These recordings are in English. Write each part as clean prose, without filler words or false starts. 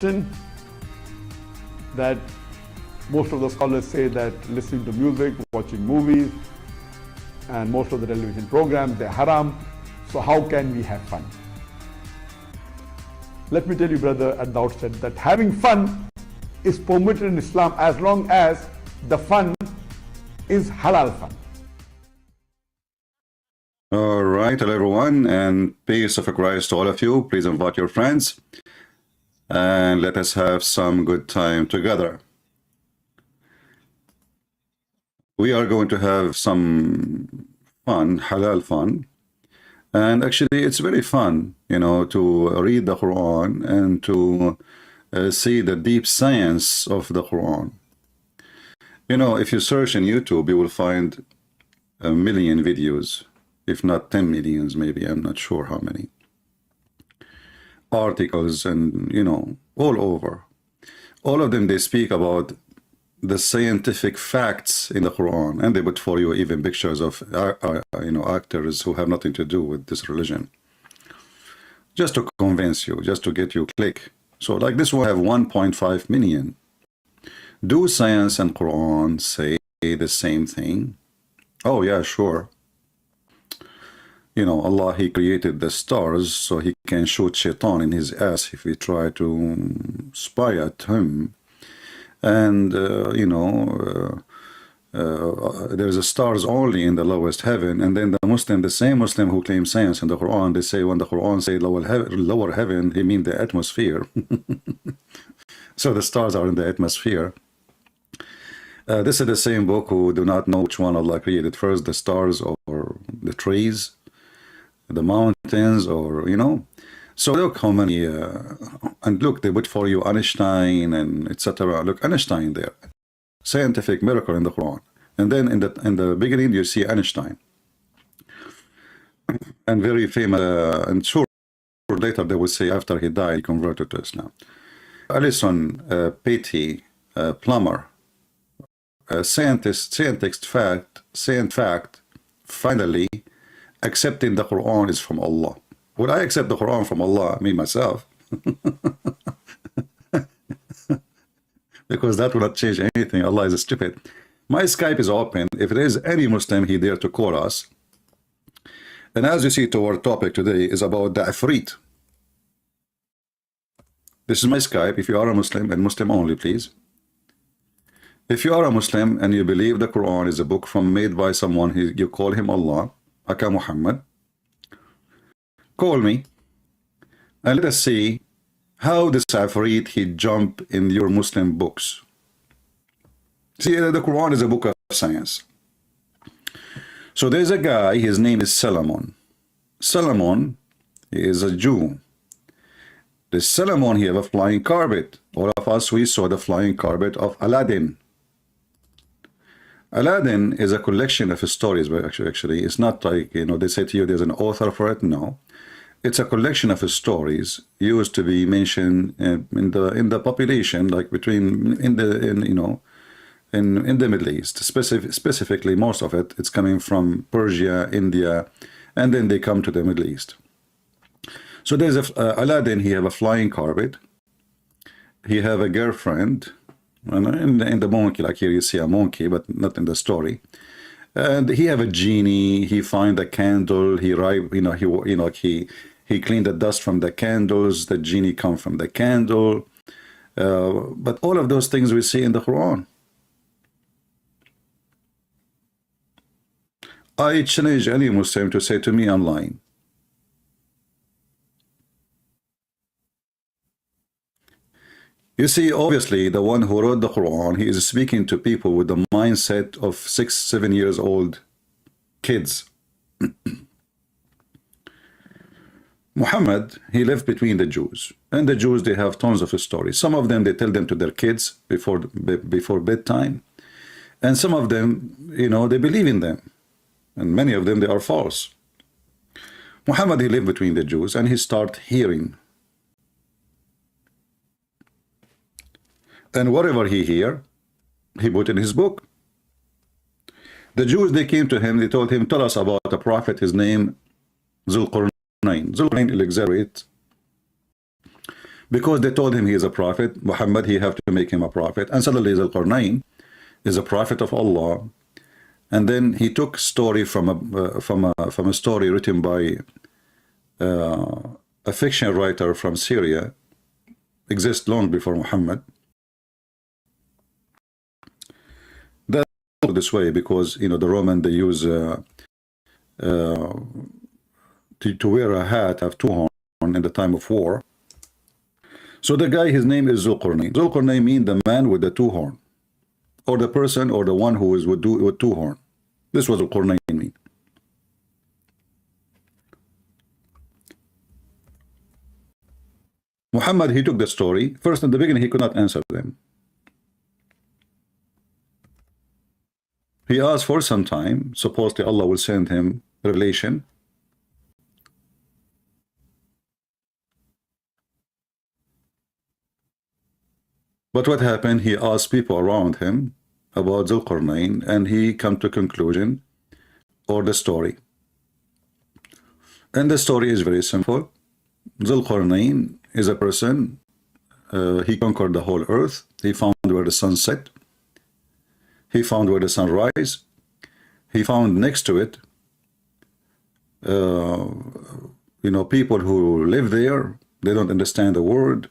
that most of the scholars say that listening to music, watching movies, and most of the television programs, they're haram. So how can we have fun? Let me tell you, brother, at the outset that having fun is permitted in Islam as long as the fun is halal fun. All right, hello everyone, and peace of Christ to all of you. Please invite your friends and let us have some good time together. We are going to have some fun, halal fun, and actually it's very fun, you know, to read the Quran and to see the deep science of the Quran. You know, if you search in YouTube, you will find a million videos, if not 10 millions, maybe, I'm not sure how many articles, and you know, all over. All of them, they speak about the scientific facts in the Quran, and they put for you even pictures of you know, actors who have nothing to do with this religion, just to convince you, just to get you click. So like this will have 1.5 million. Do science and Quran say the same thing? Oh yeah, sure. You know, Allah, he created the stars so he can shoot shaitan in his ass if we try to spy at him. And, you know, there's a stars only in the lowest heaven. And then the same Muslim who claims science in the Quran, they say when the Quran say lower heaven, he mean the atmosphere. So the stars are in the atmosphere. This is the same book who do not know which one Allah created first, the stars or the trees, the mountains, or you know. So look how many and look, they put for you Einstein and etc. Look, Einstein there, scientific miracle in the Quran, and then in the beginning you see Einstein, and very famous, and sure later they will say after he died he converted to Islam. Alison Patty, plumber, scientist fact, finally accepting the Quran is from Allah. Would I accept the Quran from Allah, me myself? Because that will not change anything. Allah is stupid. My Skype is open. If there is any Muslim, he dare to call us. And as you see, to our topic today is about the IFRIT. This is my Skype. If you are a Muslim, and Muslim only, please. If you are a Muslim and you believe the Quran is a book made by someone, you call him Allah, Aka Muhammad, call me and let us see how this Ifrit he jump in your Muslim books. See, the Quran is a book of science. So there's a guy, his name is Solomon. Solomon is a Jew. This Solomon, he have a flying carpet. All of us, we saw the flying carpet of Aladdin. Aladdin is a collection of stories, but actually it's not like, you know, they say to you there's an author for it. No, it's a collection of stories used to be mentioned in the population, like between in the Middle East. Specifically, most of it's coming from Persia, India, and then they come to the Middle East. So there's Aladdin. He have a flying carpet. He have a girlfriend. And in the monkey, like here you see a monkey, but not in the story. And he have a genie. He find a candle. He cleaned the dust from the candles. The genie come from the candle. But all of those things we see in the Quran. I challenge any Muslim to say to me online, you see, obviously, the one who wrote the Quran, he is speaking to people with the mindset of 6-7 years old kids. Muhammad, he lived between the Jews, and the Jews, they have tons of stories. Some of them, they tell them to their kids before bedtime, and some of them, you know, they believe in them, and many of them, they are false. Muhammad, he lived between the Jews, and he started hearing. And whatever he hear, he put in his book. The Jews, they came to him, they told him, tell us about a prophet, his name Zulqarnain. Zulqarnain will exaggerate, because they told him he is a prophet, Muhammad, he have to make him a prophet. And suddenly Zulqarnain is a prophet of Allah. And then he took story from a story written by a fiction writer from Syria, exists long before Muhammad. That's this way because, you know, the Roman, they use to wear a hat, have two horns in the time of war. So the guy, his name is Zulqarnain. Zulqarnain means the man with the two horn, or the person, or the one who is with two horn. This was Zulqarnain mean. Muhammad, he took the story. First, in the beginning, he could not answer them. He asked for some time. Supposedly Allah will send him revelation. But what happened? He asked people around him about Zulqarnain, and he come to conclusion or the story. And the story is very simple. Zulqarnain is a person. He conquered the whole earth. He found where the sun set. He found where the sun rise. He found next to it, you know, people who live there. They don't understand the word.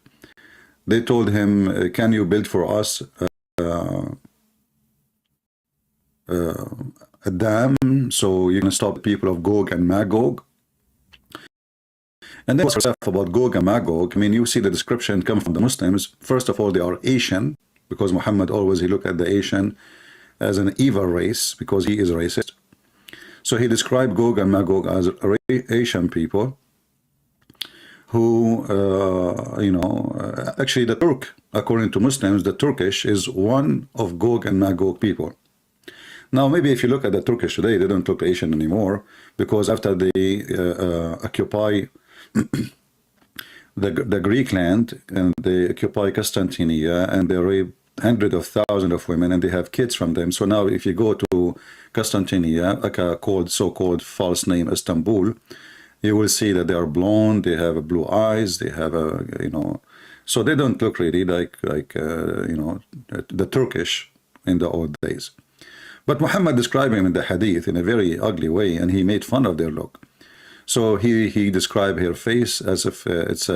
They told him, can you build for us a dam so you can stop the people of Gog and Magog? And then stuff about Gog and Magog. I mean, you see the description come from the Muslims. First of all, they are Asian, because Muhammad always, he looked at the Asian as an evil race, because he is racist. So he described Gog and Magog as Asian people who, you know, actually the Turk, according to Muslims, the Turkish is one of Gog and Magog people. Now, maybe if you look at the Turkish today, they don't look Asian anymore, because after they occupy the Greek land, and they occupy Constantinia, and they rape hundreds of thousands of women, and they have kids from them. So now if you go to Constantinia, like a so-called false name Istanbul, you will see that they are blonde, they have blue eyes, they have a, you know, so they don't look really like you know, the Turkish in the old days. But Muhammad described him in the hadith in a very ugly way, and he made fun of their look. So he described her face as if it's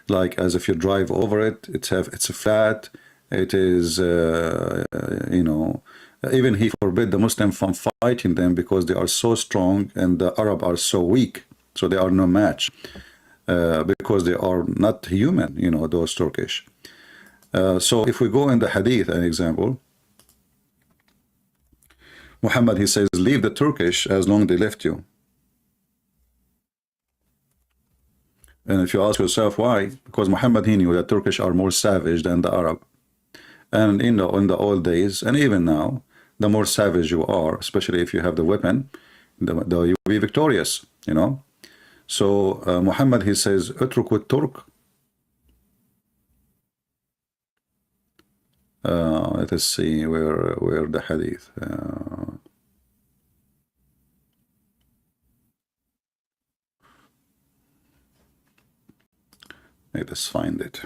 like as if you drive over it. It's a flat. It is you know, even he forbid the Muslim from fighting them because they are so strong and the Arab are so weak. So they are no match because they are not human, you know, those Turkish. So if we go in the hadith, an example, Muhammad, he says, leave the Turkish as long as they left you. And if you ask yourself why, because Muhammad, he knew that Turkish are more savage than the Arab. And in the old days, and even now, the more savage you are, especially if you have the weapon, you'll be victorious, you know. So Muhammad, he says, "Utruku Turk." Let us see where the hadith. Let us find it.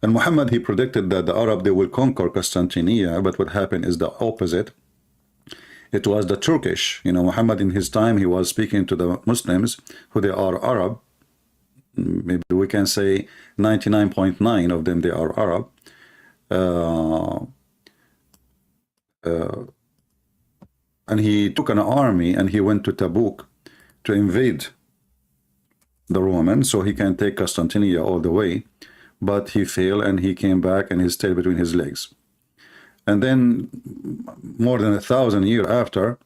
And Muhammad, he predicted that the Arab, they will conquer Constantinia, but what happened is the opposite. It was the Turkish. You know, Muhammad in his time, he was speaking to the Muslims, who they are Arab. Maybe we can say 99.9 of them, they are Arab. And he took an army and he went to Tabuk to invade the Romans so he can take Constantinia all the way. But he failed and he came back and his tail between his legs. And then more than 1,000 years after,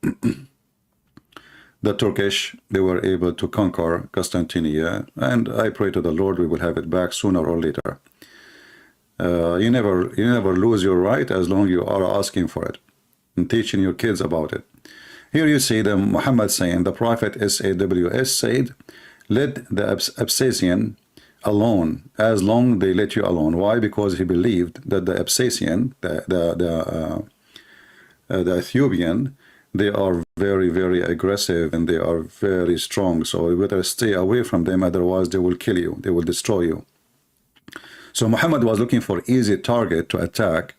the Turkish, they were able to conquer Constantinia. And I pray to the Lord we will have it back sooner or later. You never lose your right as long as you are asking for it and teaching your kids about it. Here you see the Muhammad saying, the Prophet SAWS said, let the Absasian alone as long they let you alone. Why? Because he believed that the Absasian, the Ethiopian, they are very, very aggressive and they are very strong. So you better stay away from them, otherwise they will kill you, they will destroy you. So Muhammad was looking for easy target to attack,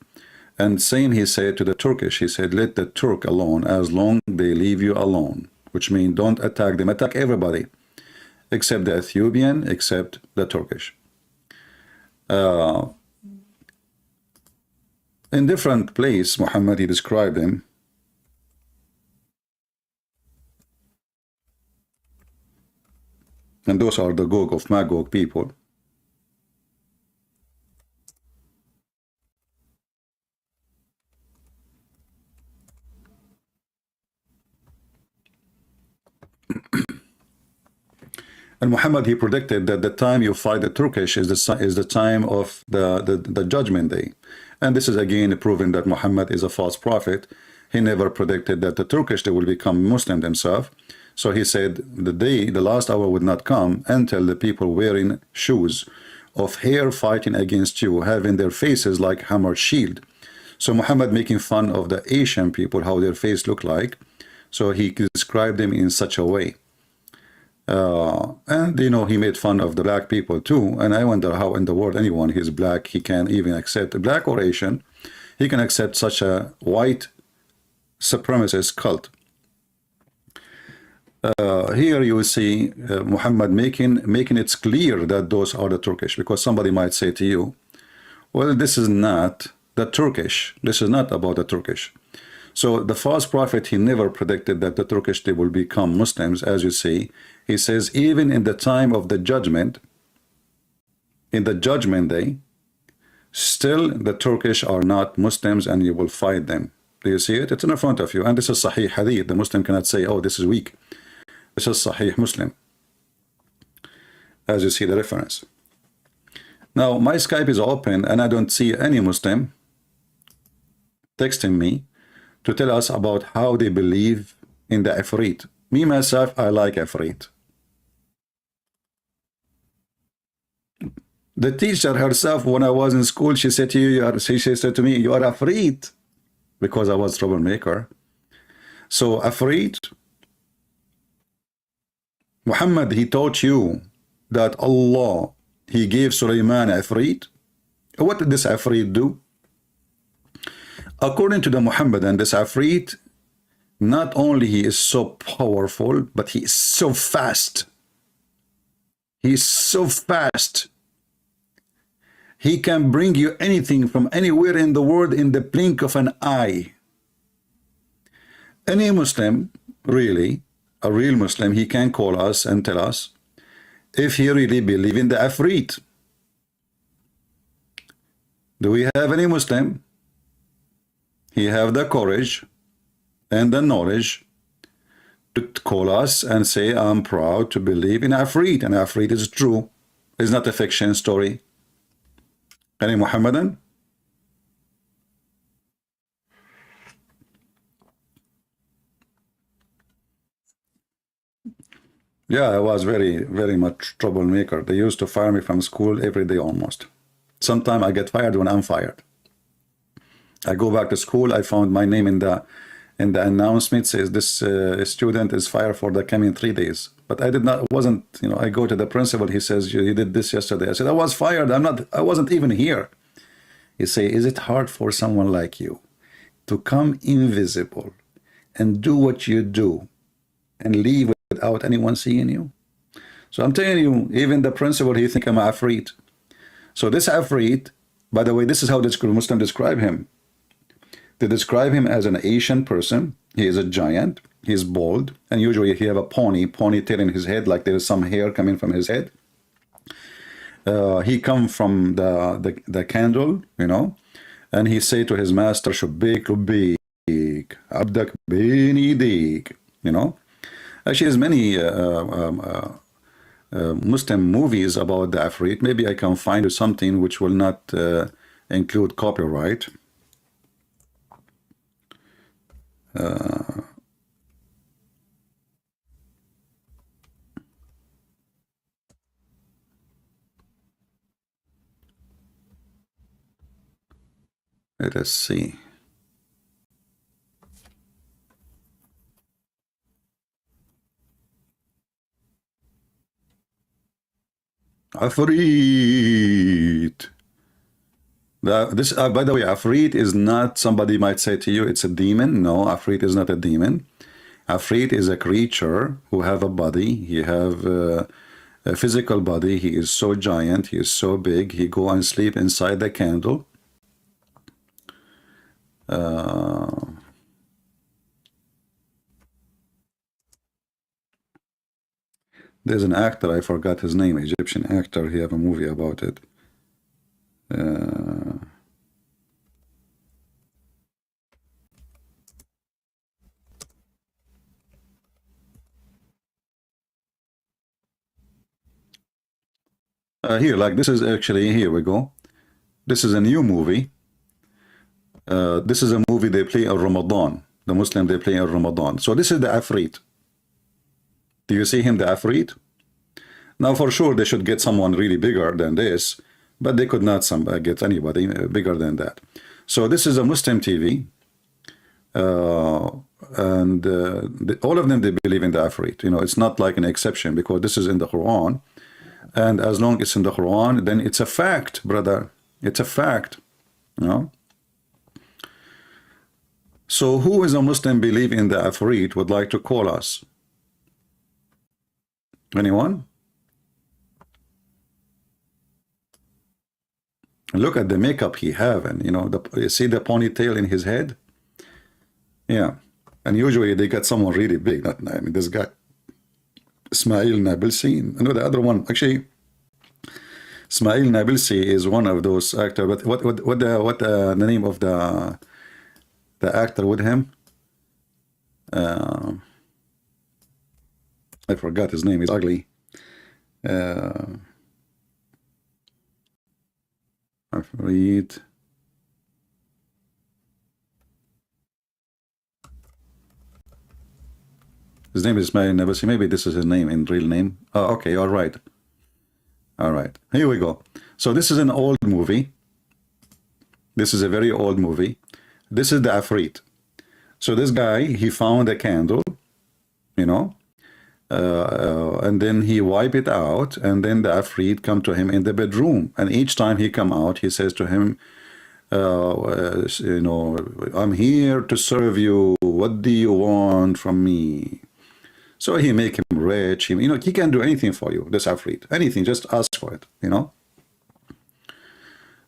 and same he said to the Turkish. He said, let the Turk alone as long they leave you alone, which means don't attack them, attack everybody except the Ethiopian, except the Turkish. In different place, Muhammad, he described them. And those are the Gog of Magog people. And Muhammad, he predicted that the time you fight the Turkish is the time of the judgment day. And this is again proven that Muhammad is a false prophet. He never predicted that the Turkish, they will become Muslim themselves. So he said the last hour would not come until the people wearing shoes of hair fighting against you, having their faces like hammered shield. So Muhammad making fun of the Asian people, how their face look like. So he described them in such a way. And you know, he made fun of the black people too. And I wonder how in the world anyone who's black, he can even accept, black or Asian, he can accept such a white supremacist cult. Here you will see Muhammad making it clear that those are the Turkish, because somebody might say to you, well, this is not the Turkish, this is not about the Turkish. So the false prophet, he never predicted that the Turkish, they will become Muslims. As you see, he says even in the time of the judgment, in the judgment day, still the Turkish are not Muslims and you will fight them. Do you see it? It's in front of you. And this is Sahih Hadith. The Muslim cannot say, oh, this is weak. This is Sahih Muslim. As you see the reference. Now, my Skype is open and I don't see any Muslim texting me to tell us about how they believe in the IFRIT. Me, myself, I like IFRIT. The teacher herself, when I was in school, she said to you, she said to me, you are IFRIT, because I was troublemaker. So IFRIT, Muhammad, he taught you that Allah, he gave Sulaiman IFRIT. What did this IFRIT do? According to the Muhammadan, this Ifrit, not only he is so powerful, but he is so fast. He is so fast. He can bring you anything from anywhere in the world in the blink of an eye. Any Muslim, really, a real Muslim, he can call us and tell us if he really believes in the Ifrit. Do we have any Muslim? He have the courage and the knowledge to call us and say, I'm proud to believe in Ifrit, and Ifrit is true. It's not a fiction story. Any Muhammadan? Yeah, I was very, very much troublemaker. They used to fire me from school every day almost. Sometimes I get fired when I'm fired. I go back to school, I found my name in the announcement, says this student is fired for the coming 3 days. But I did not, wasn't, you know, I go to the principal, he says, you did this yesterday. I said, I was fired, I wasn't even here. He say, is it hard for someone like you to come invisible and do what you do and leave without anyone seeing you? So I'm telling you, even the principal, he think I'm Ifrit. So this Ifrit, by the way, this is how the Muslim describe him. They describe him as an Asian person. He is a giant. He is bald, and usually he have a ponytail in his head, like there is some hair coming from his head. He come from the candle, you know, and he say to his master, "Shubbik lubbik, abdak bin idik," you know. Actually, there's many Muslim movies about the Ifrit. Maybe I can find something which will not include copyright. Let us see. Afrit. This, by the way, Afrit is not, somebody might say to you, it's a demon. No, Afrit is not a demon. Afrit is a creature who have a body. He have a physical body. He is so giant. He is so big. He go and sleep inside the candle. There's an actor, I forgot his name, Egyptian actor. He have a movie about it. Here, like this is actually, here we go. This is a new movie. This is a movie they play in Ramadan. The Muslim, they play in Ramadan. So this is the Afrit. Do you see him, the Afrit? Now, for sure, they should get someone really bigger than this, but they could not get anybody bigger than that. So this is a Muslim TV. All of them, they believe in the Afrit. You know, it's not like an exception because this is in the Quran. And as long as it's in the Quran, then it's a fact, brother. It's a fact. You know? So who is a Muslim believe in the Afrit would like to call us? Anyone? Look at the makeup he have, and you know, you see the ponytail in his head? Yeah. And usually they get someone really big. Not, I mean, this guy, Ismail Nabilsi. No, the other one, actually, Ismail Nabilsi is one of those actors. But what the name of the actor with him? I forgot his name. It's ugly. Afrit. His name is Ismail Nabilsi. Maybe this is his name in real name. Oh, okay, all right. All right, here we go. So this is an old movie. This is a very old movie. This is the Afrit. So this guy, he found a candle, you know, and then he wipe it out, and then the Afrit come to him in the bedroom. And each time he come out, he says to him, you know, I'm here to serve you. What do you want from me? So he make him rich. You know, he can do anything for you, this Afrit. Anything, just ask for it, you know.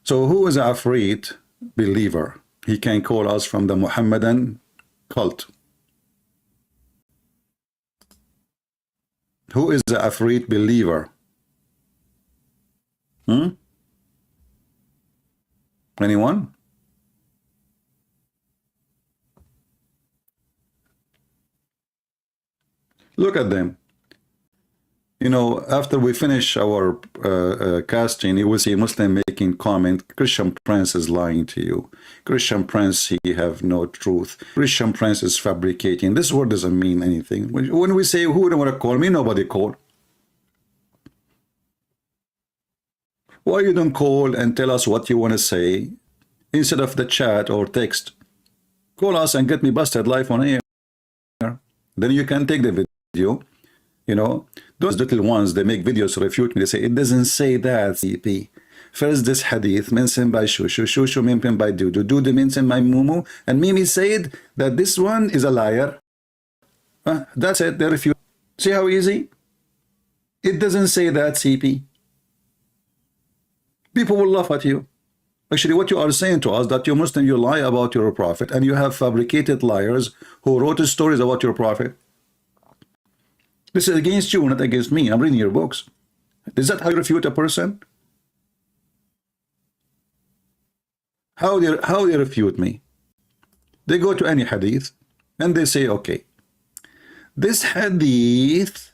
So who is Afrit believer? He can call us from the Muhammadan cult. Who is the Afrit believer? Anyone? Look at them. You know, after we finish our casting, you will see Muslim making comment, Christian Prince is lying to you. Christian Prince, he have no truth. Christian Prince is fabricating. This word doesn't mean anything. When we say, who don't want to call me? Nobody call. Why you don't call and tell us what you want to say instead of the chat or text? Call us and get me busted live on air. Then you can take the video. You know, those little ones, they make videos to refute me. They say, it doesn't say that, CP. First, this hadith mentioned by Shushu, Shushu mentioned by Dudu, Dudu mentioned by Mumu, and Mimi said that this one is a liar. That's it, they refute. See how easy? It doesn't say that, CP. People will laugh at you. Actually, what you are saying to us, that you're Muslim, you lie about your prophet, and you have fabricated liars who wrote stories about your prophet. This is against you, not against me. I'm reading your books. Is that how you refute a person? How they refute me? They go to any hadith and they say, okay, this hadith,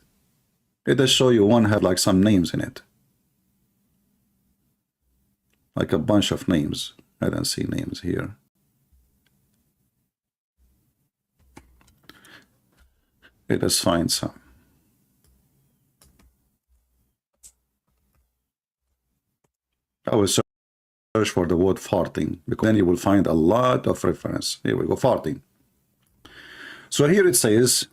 let us show you one had like some names in it. Like a bunch of names. I don't see names here. Let us find some. I will search for the word farting, because then you will find a lot of reference. Here we go, farting. So here it says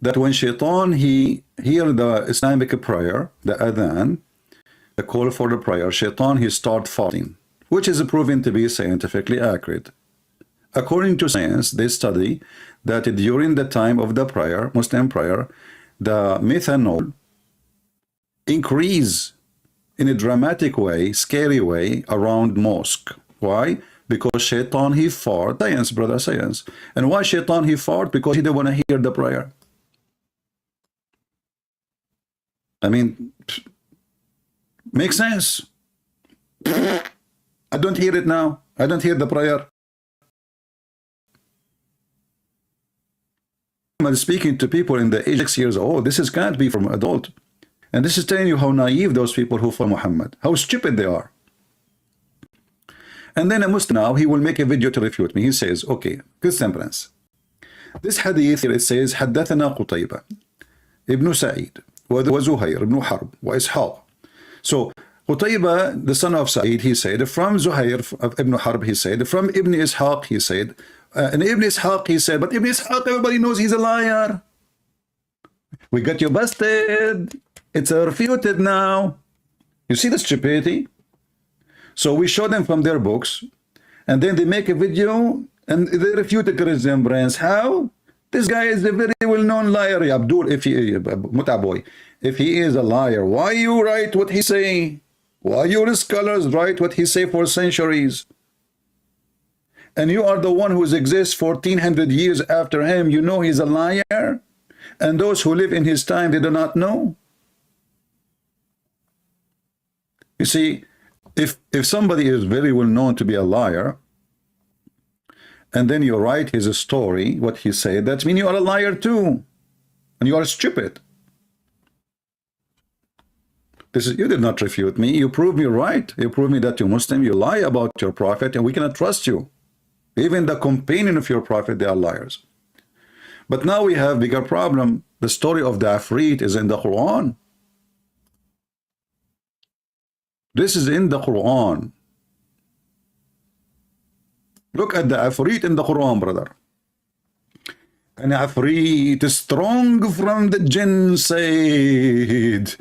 that when Shaitan, he hear the Islamic prayer, the adhan, a call for the prayer, Shaitan, he start fasting, which is proven to be scientifically accurate. According to science, they study that during the time of the prayer, Muslim prayer, the methanol increase in a dramatic way, scary way, around mosque. Why? Because Shaitan, he fought. Science, brother, science. And why Shaitan, he fought? Because he didn't want to hear the prayer. I mean, makes sense. I don't hear it now. I don't hear the prayer. I'm speaking to people in the age 6 years old. This is can't be from adult. And this is telling you how naive those people who follow Muhammad, how stupid they are. And then a Muslim now, he will make a video to refute me. He says, okay, Christian Prince, this hadith here, it says, حدثنا قتيبة ابن سعيد وزهير ابن حرب وإسحاق. So Qutayba, the son of Sa'id, he said, from Zuhair ibn Harb, he said, from Ibn Ishaq, he said, and Ibn Ishaq, he said, but Ibn Ishaq, everybody knows he's a liar. We got you busted. It's refuted now. You see the stupidity? So we show them from their books, and then they make a video, and they refute the Christian Prince. How? This guy is a very well-known liar. Abdul, if he, Mutaboy, if he is a liar, why you write what he say? Why your scholars write what he say for centuries? And you are the one who exists 1400 years after him. You know he's a liar. And those who live in his time, they do not know. You see, if somebody is very well known to be a liar, and then you write his story, what he said, that means you are a liar too. And you are stupid. This is, you did not refute me. You proved me right. You proved me that you're Muslim. You lie about your prophet, and we cannot trust you. Even the companion of your prophet, they are liars. But now we have bigger problem. The story of the IFRIT is in the Quran. This is in the Quran. Look at the IFRIT in the Quran, brother. An IFRIT strong from the jinn said,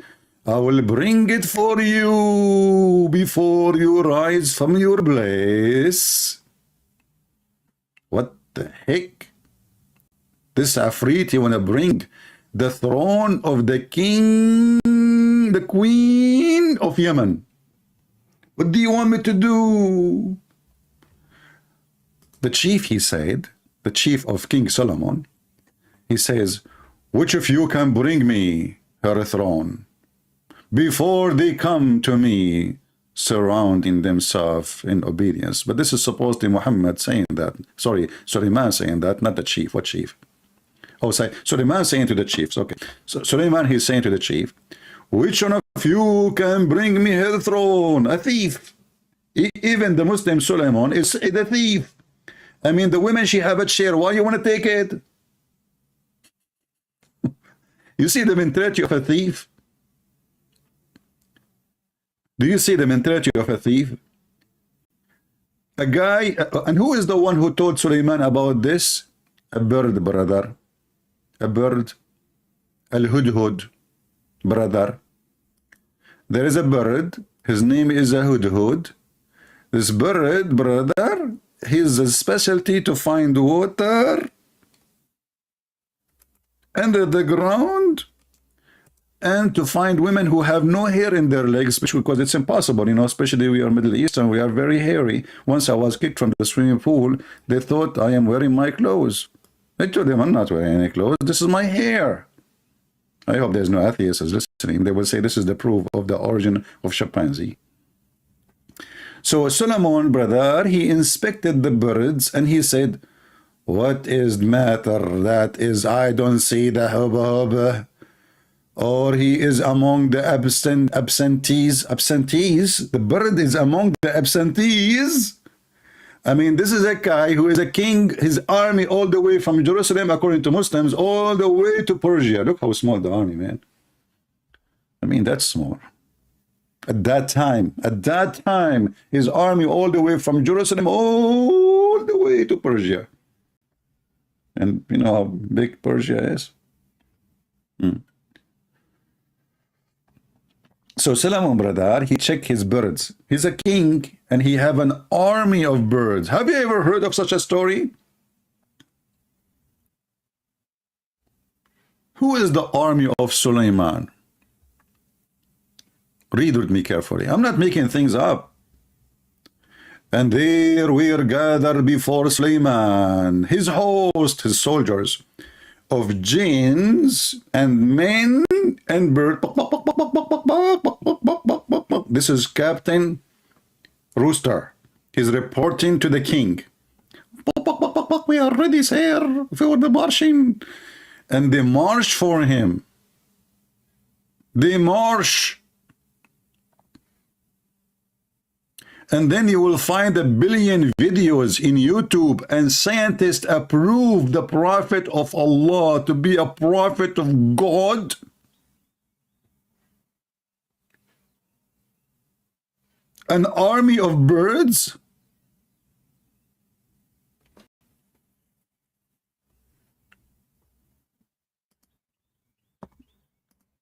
I will bring it for you before you rise from your place. What the heck? This Ifrit, you want to bring the throne of the king, the queen of Yemen. What do you want me to do? The chief, he said, the chief of King Solomon, he says, which of you can bring me her throne before they come to me surrounding themselves in obedience? But this is supposed to be Muhammad saying that. Sorry, Suleiman saying that, not the chief. What chief? Oh, say Suleiman saying to the chiefs. Okay, so Suleiman, he's saying to the chief, which one of you can bring me her throne? A thief. Even the Muslim Suleiman is the thief. I mean, the women, she have a chair. Why you want to take it? You see the mentality of a thief? Do you see the mentality of a thief? A guy, and who is the one who told Suleiman about this? A bird, brother. A bird. Al-Hudhud, brother. There is a bird. His name is a Hudhud. This bird, brother, his specialty to find water under the ground and to find women who have no hair in their legs, because it's impossible, you know, especially we are Middle Eastern, we are very hairy. Once I was kicked from the swimming pool, they thought I am wearing my clothes. I told them I'm not wearing any clothes, this is my hair. I hope there's no atheists listening. They will say this is the proof of the origin of chimpanzee. So Solomon, brother, he inspected the birds and he said, what is the matter? That is, I don't see the hubba. Or he is among the absentees. The bird is among the absentees. I mean, this is a guy who is a king, his army all the way from Jerusalem, according to Muslims, all the way to Persia. Look how small the army, man. I mean, that's small. At that time, his army all the way from Jerusalem, all the way to Persia. And you know how big Persia is? So Solomon, brother, he check his birds. He's a king and he have an army of birds. Have you ever heard of such a story? Who is the army of Suleiman? Read with me carefully. I'm not making things up. And there were gathered before Suleiman, his host, his soldiers, of jinns and men and birds. This is Captain Rooster. He's reporting to the king. We are ready, sir, for the marching. And they march for him. They march. And then you will find a billion videos in YouTube, and scientists approve the prophet of Allah to be a prophet of God. An army of birds.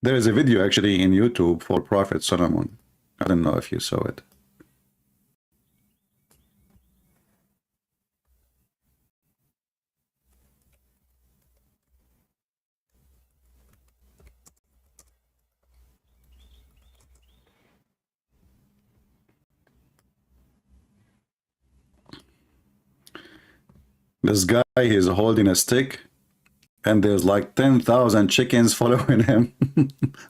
There is a video actually in YouTube for Prophet Solomon. I don't know if you saw it. This guy is holding a stick and there's like 10,000 chickens following him.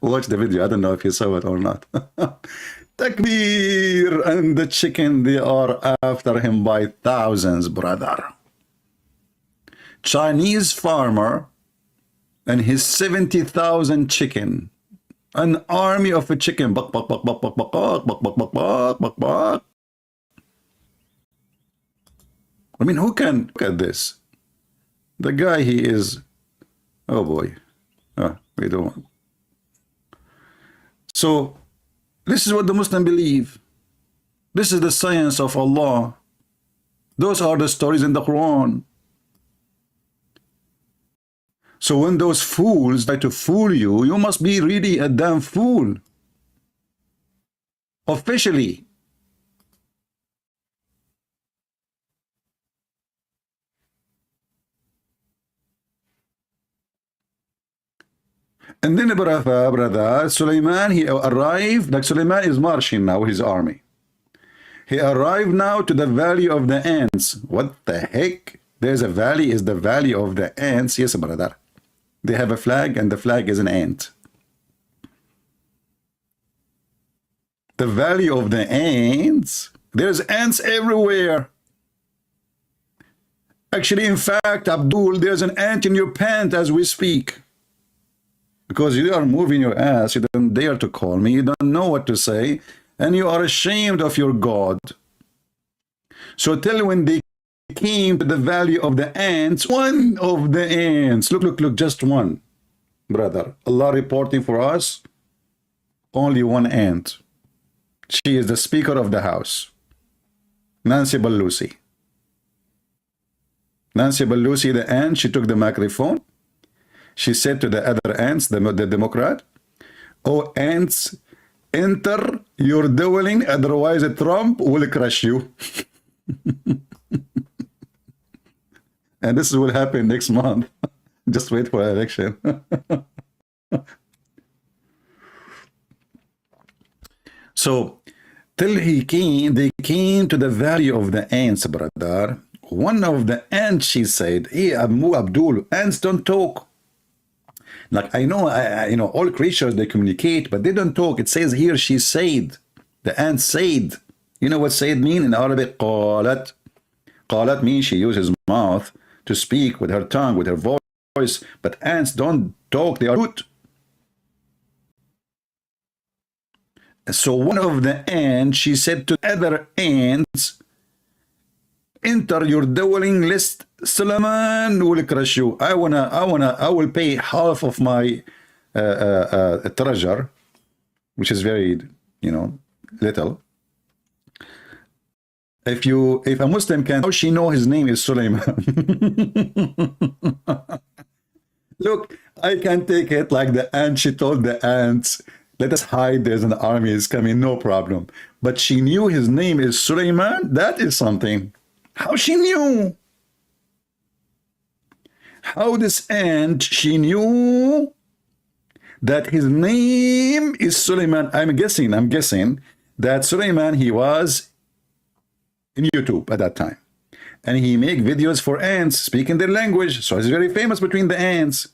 Watch the video. I don't know if you saw it or not. Takbir! And the chicken, they are after him by thousands, brother. Chinese farmer and his 70,000 chicken. An army of a chicken. Bak, bak, bak, bak, bak, bak, bak, bak, bak, bak, bak, bak. I mean, who can look at this? The guy, he is, oh boy, we don't. So, this is what the Muslims believe. This is the science of Allah. Those are the stories in the Quran. So when those fools try to fool you, you must be really a damn fool. Officially. And then brother Suleiman, he arrived, like Suleiman is marching now, his army. He arrived now to the valley of the ants. What the heck? There's a valley, is the valley of the ants. Yes, brother. They have a flag and the flag is an ant. The valley of the ants. There's ants everywhere. Actually, in fact, Abdul, there's an ant in your pant as we speak. Because you are moving your ass, you don't dare to call me, you don't know what to say, and you are ashamed of your God. So tell when they came to the valley of the ants, one of the ants, look, just one, brother. Allah reporting for us, only one ant. She is the Speaker of the House, Nancy Pelosi. Nancy Pelosi, the ant, she took the microphone. She said to the other ants, the Democrat, "Oh, ants, enter your dwelling, otherwise Trump will crush you." And this will happen next month. Just wait for election. So, till they came to the valley of the ants, brother. One of the ants, she said, "Hey, Abdul, ants don't talk." Like, I know, you know, all creatures, they communicate, but they don't talk. It says here, she said. The ant said. You know what said mean in Arabic? قالت. قالت means she uses mouth to speak with her tongue, with her voice. But ants don't talk. They are mute. So one of the ants, she said to other ants, "Enter your dwelling list. Suleiman will crush you. I will pay half of my treasure," which is very, you know, little. If a Muslim can, how she know his name is Suleiman? Look, I can take it like the ant. She told the ants, Let us hide, there's an army is coming, no problem. But she knew his name is Suleiman. That is something. How she knew? How this ant, she knew that his name is Suleiman. I'm guessing that Suleiman, he was in YouTube at that time. And he make videos for ants, speaking their language. So he's very famous between the ants.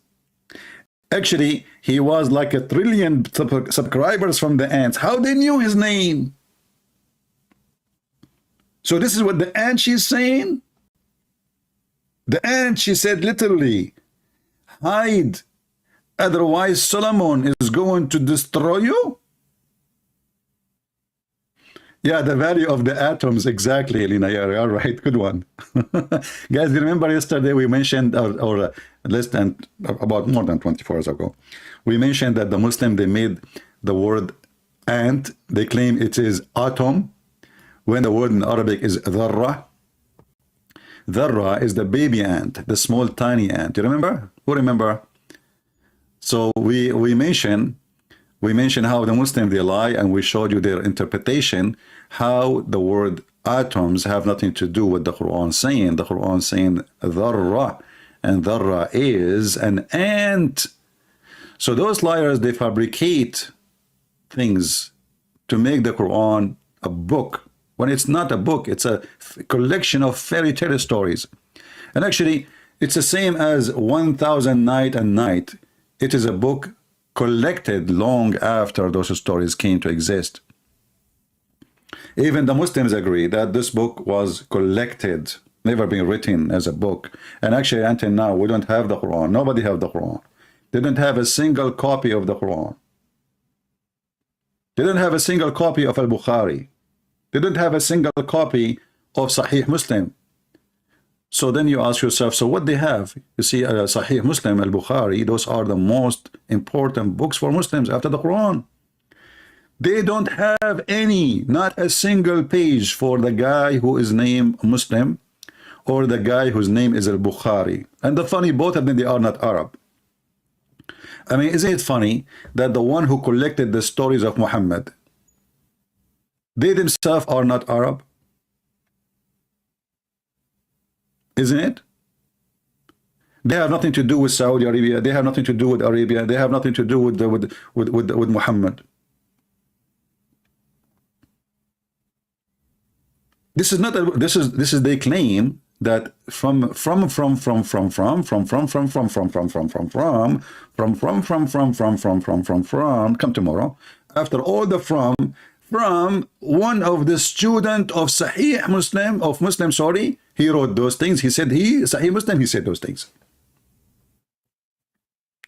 Actually, he was like 1 trillion subscribers from the ants. How they knew his name? So this is what the ant she's saying. The ant, she said literally, hide, otherwise Solomon is going to destroy you. Yeah, the value of the atoms, exactly, Elena. Yeah, you're right, good one. Guys, remember yesterday we mentioned, or less than, about more than 24 hours ago, we mentioned that the Muslim, they made the word ant, they claim it is atom, when the word in Arabic is dharra. Dharra is the baby ant, the small tiny ant. You remember? Who remember? So we mentioned how the Muslim, they lie, and we showed you their interpretation, how the word atoms have nothing to do with the Quran saying. The Quran saying dharra, and dharra is an ant. So those liars, they fabricate things to make the Quran a book, when it's not a book, it's a collection of fairy tale stories. And actually, it's the same as 1000 Night and Night. It is a book collected long after those stories came to exist. Even the Muslims agree that this book was collected, never been written as a book. And actually, until now, we don't have the Quran. Nobody have the Quran. They don't have a single copy of the Quran. They don't have a single copy of Al-Bukhari. They don't have a single copy of Sahih Muslim. So then you ask yourself, so what they have? You see, Sahih Muslim, Al-Bukhari, those are the most important books for Muslims after the Quran. They don't have any, not a single page for the guy who is named Muslim or the guy whose name is Al-Bukhari. And the funny, both of them, they are not Arab. I mean, isn't it funny that the one who collected the stories of Muhammad, they themselves are not Arab? Isn't it? They have nothing to do with Saudi Arabia. They have nothing to do with Arabia. They have nothing to do with Muhammad. This is not a, this is they claim that from come tomorrow, after all the from one of the student of Sahih Muslim, of Muslim, sorry, he wrote those things. He said Sahih Muslim, he said those things.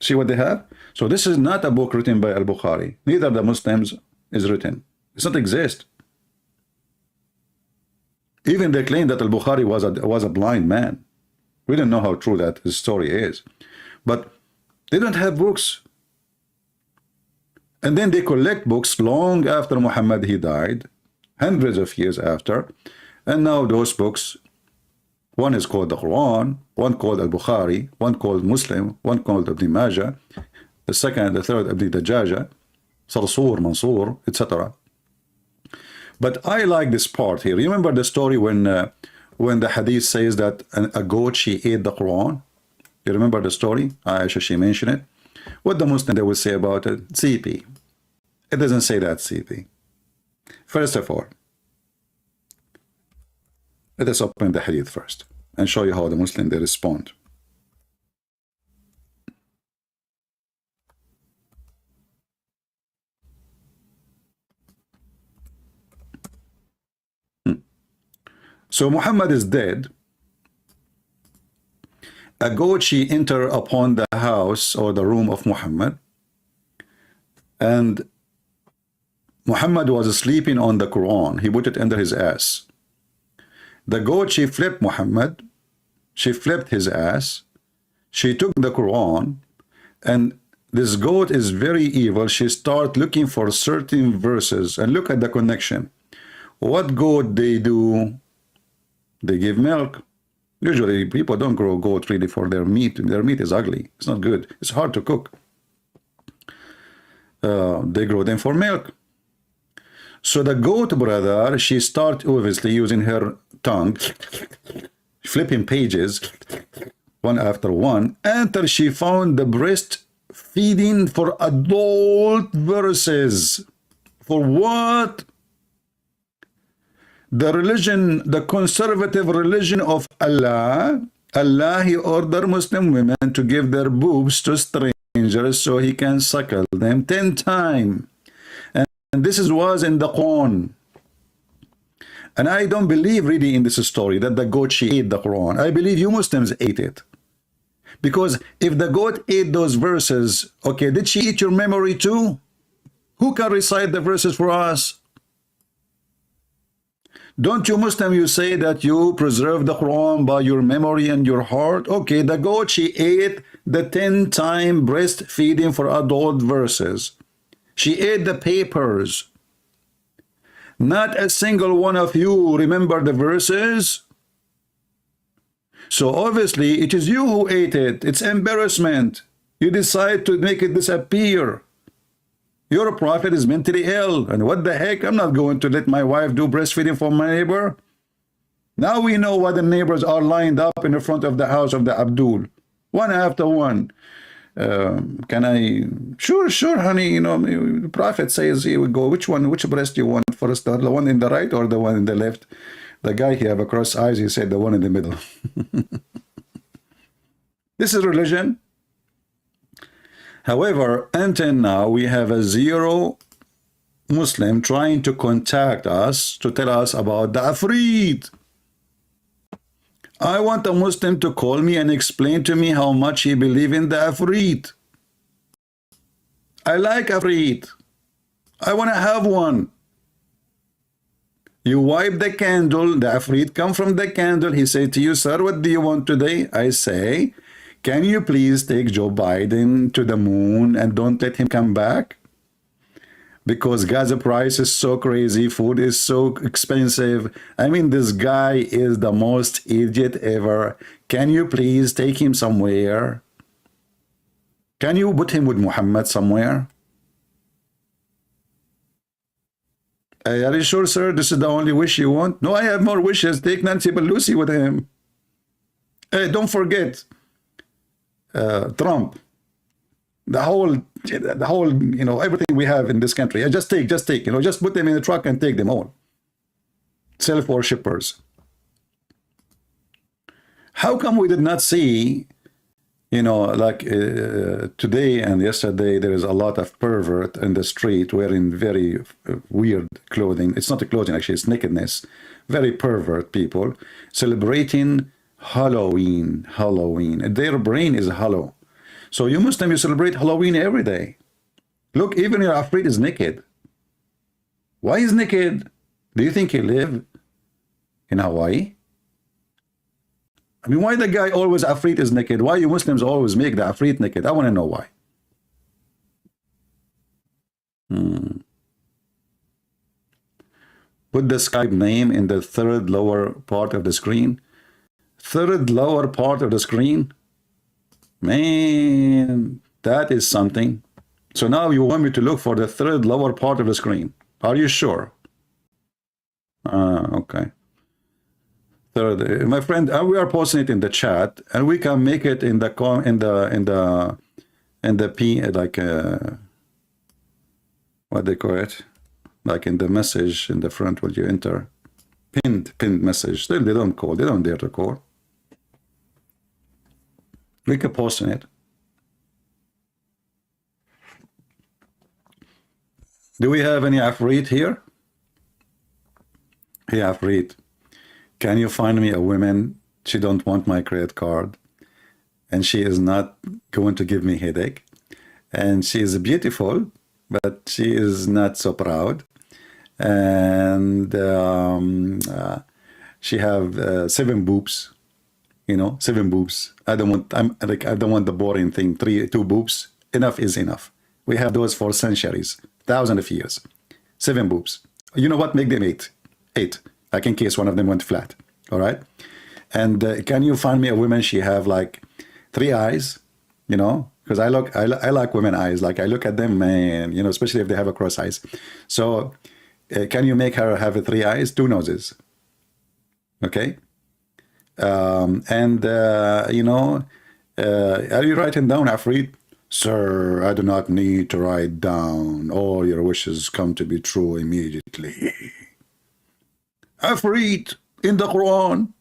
See what they have? So this is not a book written by Al-Bukhari. Neither the Muslims is written. It does not exist. Even they claim that Al-Bukhari was a blind man. We don't know how true that his story is. But they don't have books. And then they collect books long after Muhammad, he died, hundreds of years after. And now those books, one is called the Quran, one called Al-Bukhari, one called Muslim, one called Ibn Majah, the second and the third Ibn Dajaja, Sarsur, Mansur, etc. But I like this part here. Remember the story when the hadith says that a goat, she ate the Quran? You remember the story? Aisha, she mentioned it. What the Muslim, they will say about it? CP. It doesn't say that, CP. First of all, let us open the hadith first and show you how the Muslim, they respond. So Muhammad is dead. A goat, she entered upon the house or the room of Muhammad, and Muhammad was sleeping on the Quran. He put it under his ass. The goat, she flipped Muhammad. She flipped his ass. She took the Quran, and this goat is very evil. She started looking for certain verses, and look at the connection. What goat they do? They give milk. Usually people don't grow goat really for their meat. Their meat is ugly. It's not good. It's hard to cook. they grow them for milk. So the goat, brother, she started obviously using her tongue, flipping pages one after one, until she found the breast feeding for adult verses. For what? The religion, the conservative religion of Allah, He ordered Muslim women to give their boobs to strangers so He can suckle them 10 times. And this was in the Quran. And I don't believe really in this story that the goat, she ate the Quran. I believe you Muslims ate it. Because if the goat ate those verses, okay, did she eat your memory too? Who can recite the verses for us? Don't you Muslim, you say that you preserve the Quran by your memory and your heart? Okay, the goat, she ate the 10-time breastfeeding for adult verses. She ate the papers. Not a single one of you remember the verses. So obviously it is you who ate it. It's embarrassment. You decide to make it disappear. Your prophet is mentally ill. And what the heck? I'm not going to let my wife do breastfeeding for my neighbor. Now we know why the neighbors are lined up in the front of the house of the Abdul. One after one. Can I? Sure, honey. You know, the prophet says he would go. Which breast you want first? The one in the right or the one in the left? The guy, he have a cross eyes. He said the one in the middle. This is religion. However, until now, we have a zero Muslim trying to contact us to tell us about the IFRIT. I want a Muslim to call me and explain to me how much he believes in the IFRIT. I like IFRIT. I want to have one. You wipe the candle, the IFRIT come from the candle. He say to you, sir, what do you want today? I say, can you please take Joe Biden to the moon and don't let him come back? Because gas price is so crazy, food is so expensive. I mean, this guy is the most idiot ever. Can you please take him somewhere? Can you put him with Muhammad somewhere? Are you sure, sir? This is the only wish you want? No, I have more wishes. Take Nancy Pelosi with him. Hey, don't forget Trump. The whole, you know, everything we have in this country. Just take, you know, just put them in the truck and take them all. Self-worshippers. How come we did not see, you know, like today and yesterday, there is a lot of pervert in the street wearing very weird clothing. It's not a clothing, actually, it's nakedness. Very pervert people celebrating Halloween. Their brain is hollow. So you Muslim, you celebrate Halloween every day. Look, even your IFRIT is naked. Why is naked? Do you think he live in Hawaii? I mean, why the guy always IFRIT is naked? Why you Muslims always make the IFRIT naked? I want to know why. Put the Skype name in the third lower part of the screen. Third lower part of the screen. Man, that is something. So now you want me to look for the third lower part of the screen. Are you sure? Okay. Third, my friend, we are posting it in the chat, and we can make it in the like what they call it, like in the message in the front when you enter, pinned message. Still, they don't call. They don't dare to call. We can post on it. Do we have any IFRIT here? Hey, IFRIT, can you find me a woman? She don't want my credit card, and she is not going to give me headache, and she is beautiful, but she is not so proud, and she have 7 boobs. You know, 7 boobs. I don't want. I don't want the boring thing. 2 boobs. Enough is enough. We have those for centuries, thousands of years. 7 boobs. You know what? Make them 8. 8. Like in case one of them went flat. All right. And can you find me a woman? She have like 3 eyes. You know, because I like women eyes. Like I look at them, and you know, especially if they have a cross eyes. So can you make her have 3 eyes, 2 noses? Okay. You know, are you writing down, Afrit? Sir, I do not need to write down. All your wishes come to be true immediately. Afrit in the Quran.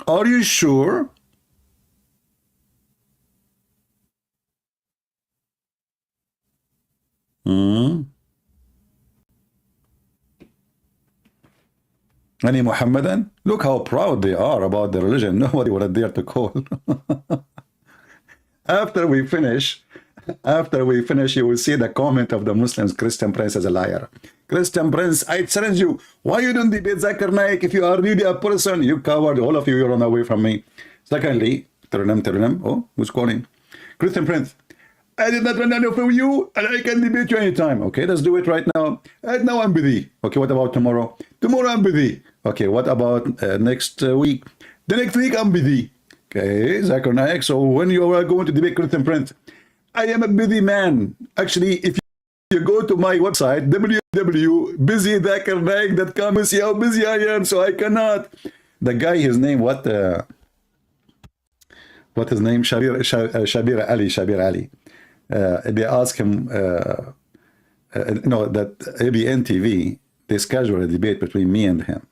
Are you sure? Any Muhammadan? Look how proud they are about their religion. Nobody would dare to call. After we finish, you will see the comment of the Muslims. Christian Prince is a liar. Christian Prince, I challenge you. Why you don't debate Zakir Naik if you are really a person? You coward, all of you, you run away from me. Secondly, oh, who's calling? Christian Prince, I did not run away from you, and I can debate you anytime. Okay, let's do it right now. Right now I'm busy. Okay, what about tomorrow? Tomorrow I'm busy. Okay, what about next week? The next week I'm busy. Okay, Zakir Naik, so when you are going to debate Christian Prince, I am a busy man. Actually, if you go to my website, www.busydakirnaik.com, you see how busy I am, so I cannot. The guy, his name, what his name? Shabir Ali. They asked him, that ABN TV, they scheduled a debate between me and him.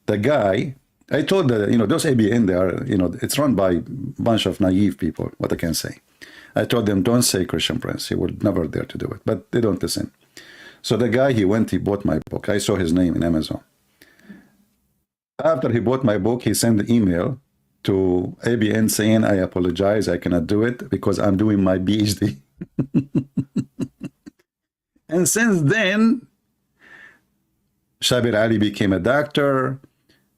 The guy, I told those ABN, they are, it's run by a bunch of naive people, what I can say. I told them, don't say Christian Prince. He would never dare to do it, but they don't listen. So the guy, he bought my book. I saw his name in Amazon. After he bought my book, he sent an email to ABN saying, I apologize, I cannot do it because I'm doing my PhD. And since then, Shabir Ali became a doctor.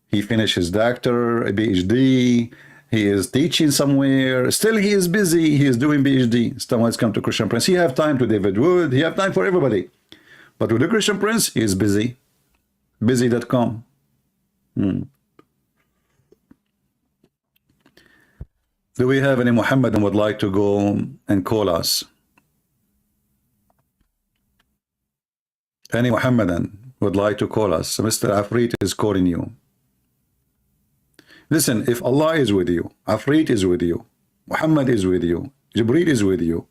He finished his doctor, a PhD. He is teaching somewhere. Still, he is busy. He is doing PhD. Someone's come to Christian Prince. He have time to David Wood. He have time for everybody. But with the Christian Prince, he is busy. Busy.com. Do we have any Muhammadan would like to go and call us? Any Muhammadan would like to call us? So Mr. Afrit is calling you. Listen, if Allah is with you, Afrit is with you, Muhammad is with you, Jibreel is with you,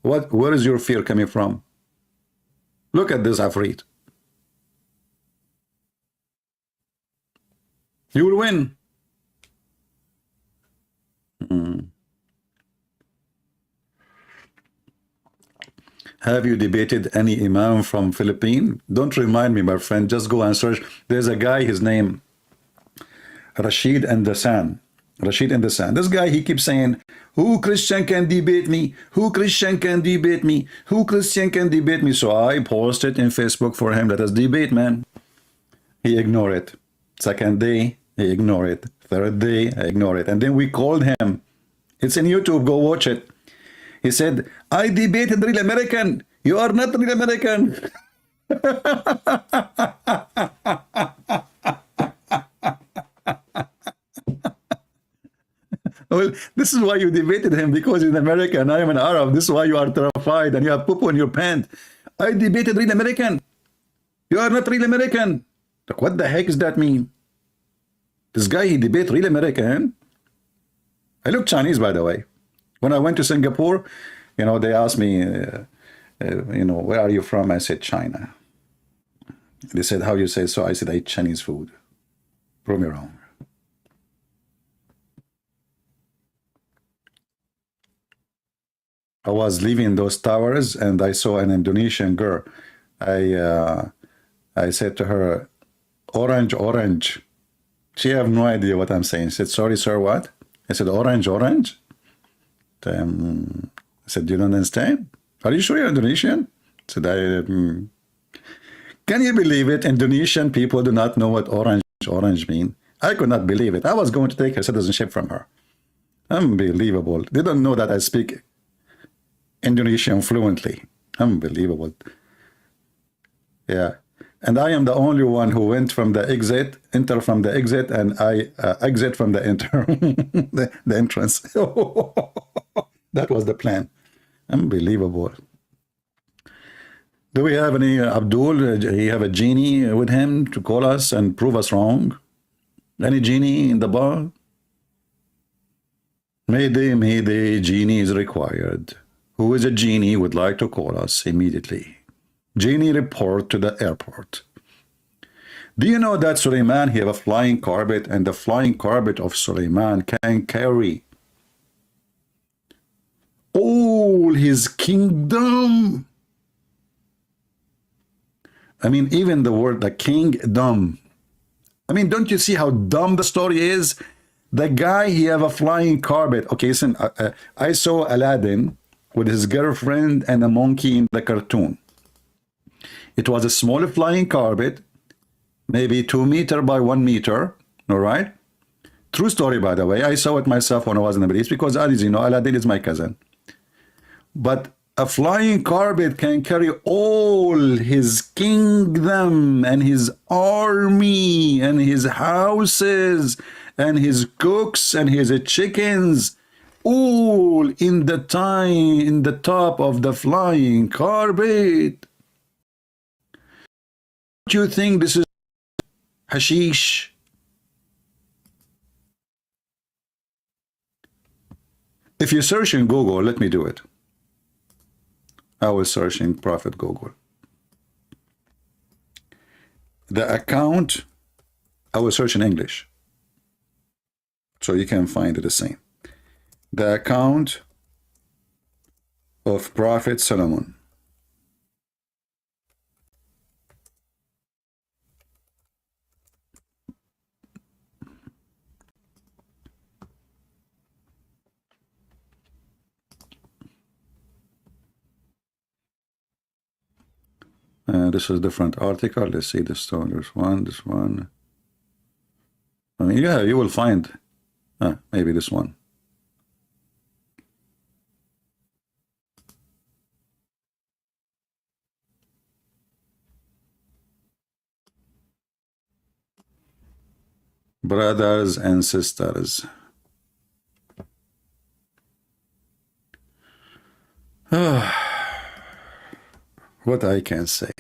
where is your fear coming from? Look at this Afrit. You will win. Have you debated any Imam from Philippines? Don't remind me, my friend. Just go and search. There's a guy, his name Rashid and the San. Rashid and the San. This guy, he keeps saying, who Christian can debate me? Who Christian can debate me? Who Christian can debate me? So I posted in Facebook for him, let us debate, man. He ignored it. Second day, he ignored it. Third day, I ignored it. And then we called him. It's in YouTube, go watch it. He said, I debated real American. You are not real American. Well, this is why you debated him, because he's an American. I am an Arab. This is why you are terrified and you have poo-poo in your pants. I debated real American. You are not real American. Like, what the heck does that mean? This guy, he debated real American. I look Chinese, by the way. When I went to Singapore, they asked me, where are you from? I said, China. They said, how you say so? I said, I eat Chinese food. Prove me wrong. I was leaving those towers and I saw an Indonesian girl. I said to her, orange, orange. She have no idea what I'm saying. She said, sorry, sir, what? I said, orange, orange. I said, you don't understand? Are you sure you're Indonesian? I said, Can you believe it? Indonesian people do not know what orange, orange mean. I could not believe it. I was going to take her citizenship from her. Unbelievable. They don't know that I speak Indonesian fluently. Unbelievable. Yeah. and I am the only one who went from the exit, enter from the exit, and I exit from the enter, the entrance. That was the plan. Unbelievable. Do we have any Abdul? He have a genie with him to call us and prove us wrong? Any genie in the bar? Mayday, genie is required. Who is a genie would like to call us immediately? Genie, report to the airport. Do you know that Suleiman, he have a flying carpet, and the flying carpet of Suleiman can carry all his kingdom? I mean, even the word, the kingdom. I mean, don't you see how dumb the story is? The guy, he have a flying carpet. Okay, listen, I saw Aladdin with his girlfriend and a monkey in the cartoon. It was a small flying carpet, maybe 2 meters by 1 meter, all right? True story, by the way. I saw it myself when I was in the Middle East, because, as you know, Aladdin is my cousin. But a flying carpet can carry all his kingdom and his army and his houses and his cooks and his chickens, all in the top of the flying carpet. Do you think this is hashish? If you search in Google, let me do it. I will search in Prophet Google. The account, I will search in English, so you can find it the same. The account of Prophet Solomon. This is a different article. Let's see this one. This one. I mean, yeah, you will find maybe this one. Brothers and sisters. What I can say.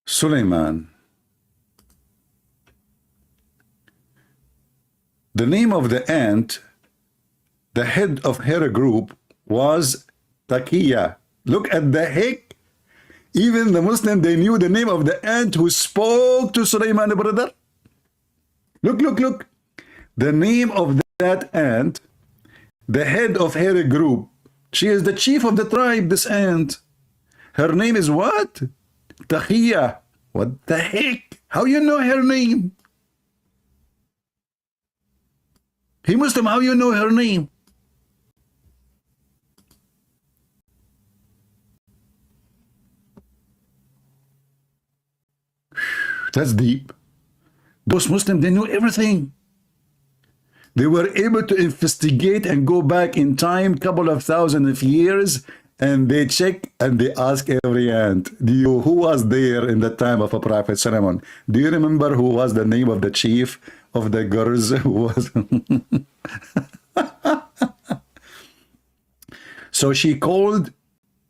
Suleiman. The name of the ant, the head of her group, was Takiya. Look at the heck. Even the Muslim, they knew the name of the ant who spoke to Suleiman, brother. Look. The name of that ant, the head of her group. She is the chief of the tribe, this ant. Her name is what? Takiya. What the heck? How you know her name? He Muslim, how you know her name? That's deep. Those Muslims, they knew everything. They were able to investigate and go back in time, couple of thousands of years, and they check and they ask every ant, who was there in the time of a Prophet Solomon? Do you remember who was the name of the chief of the girls who was? So she called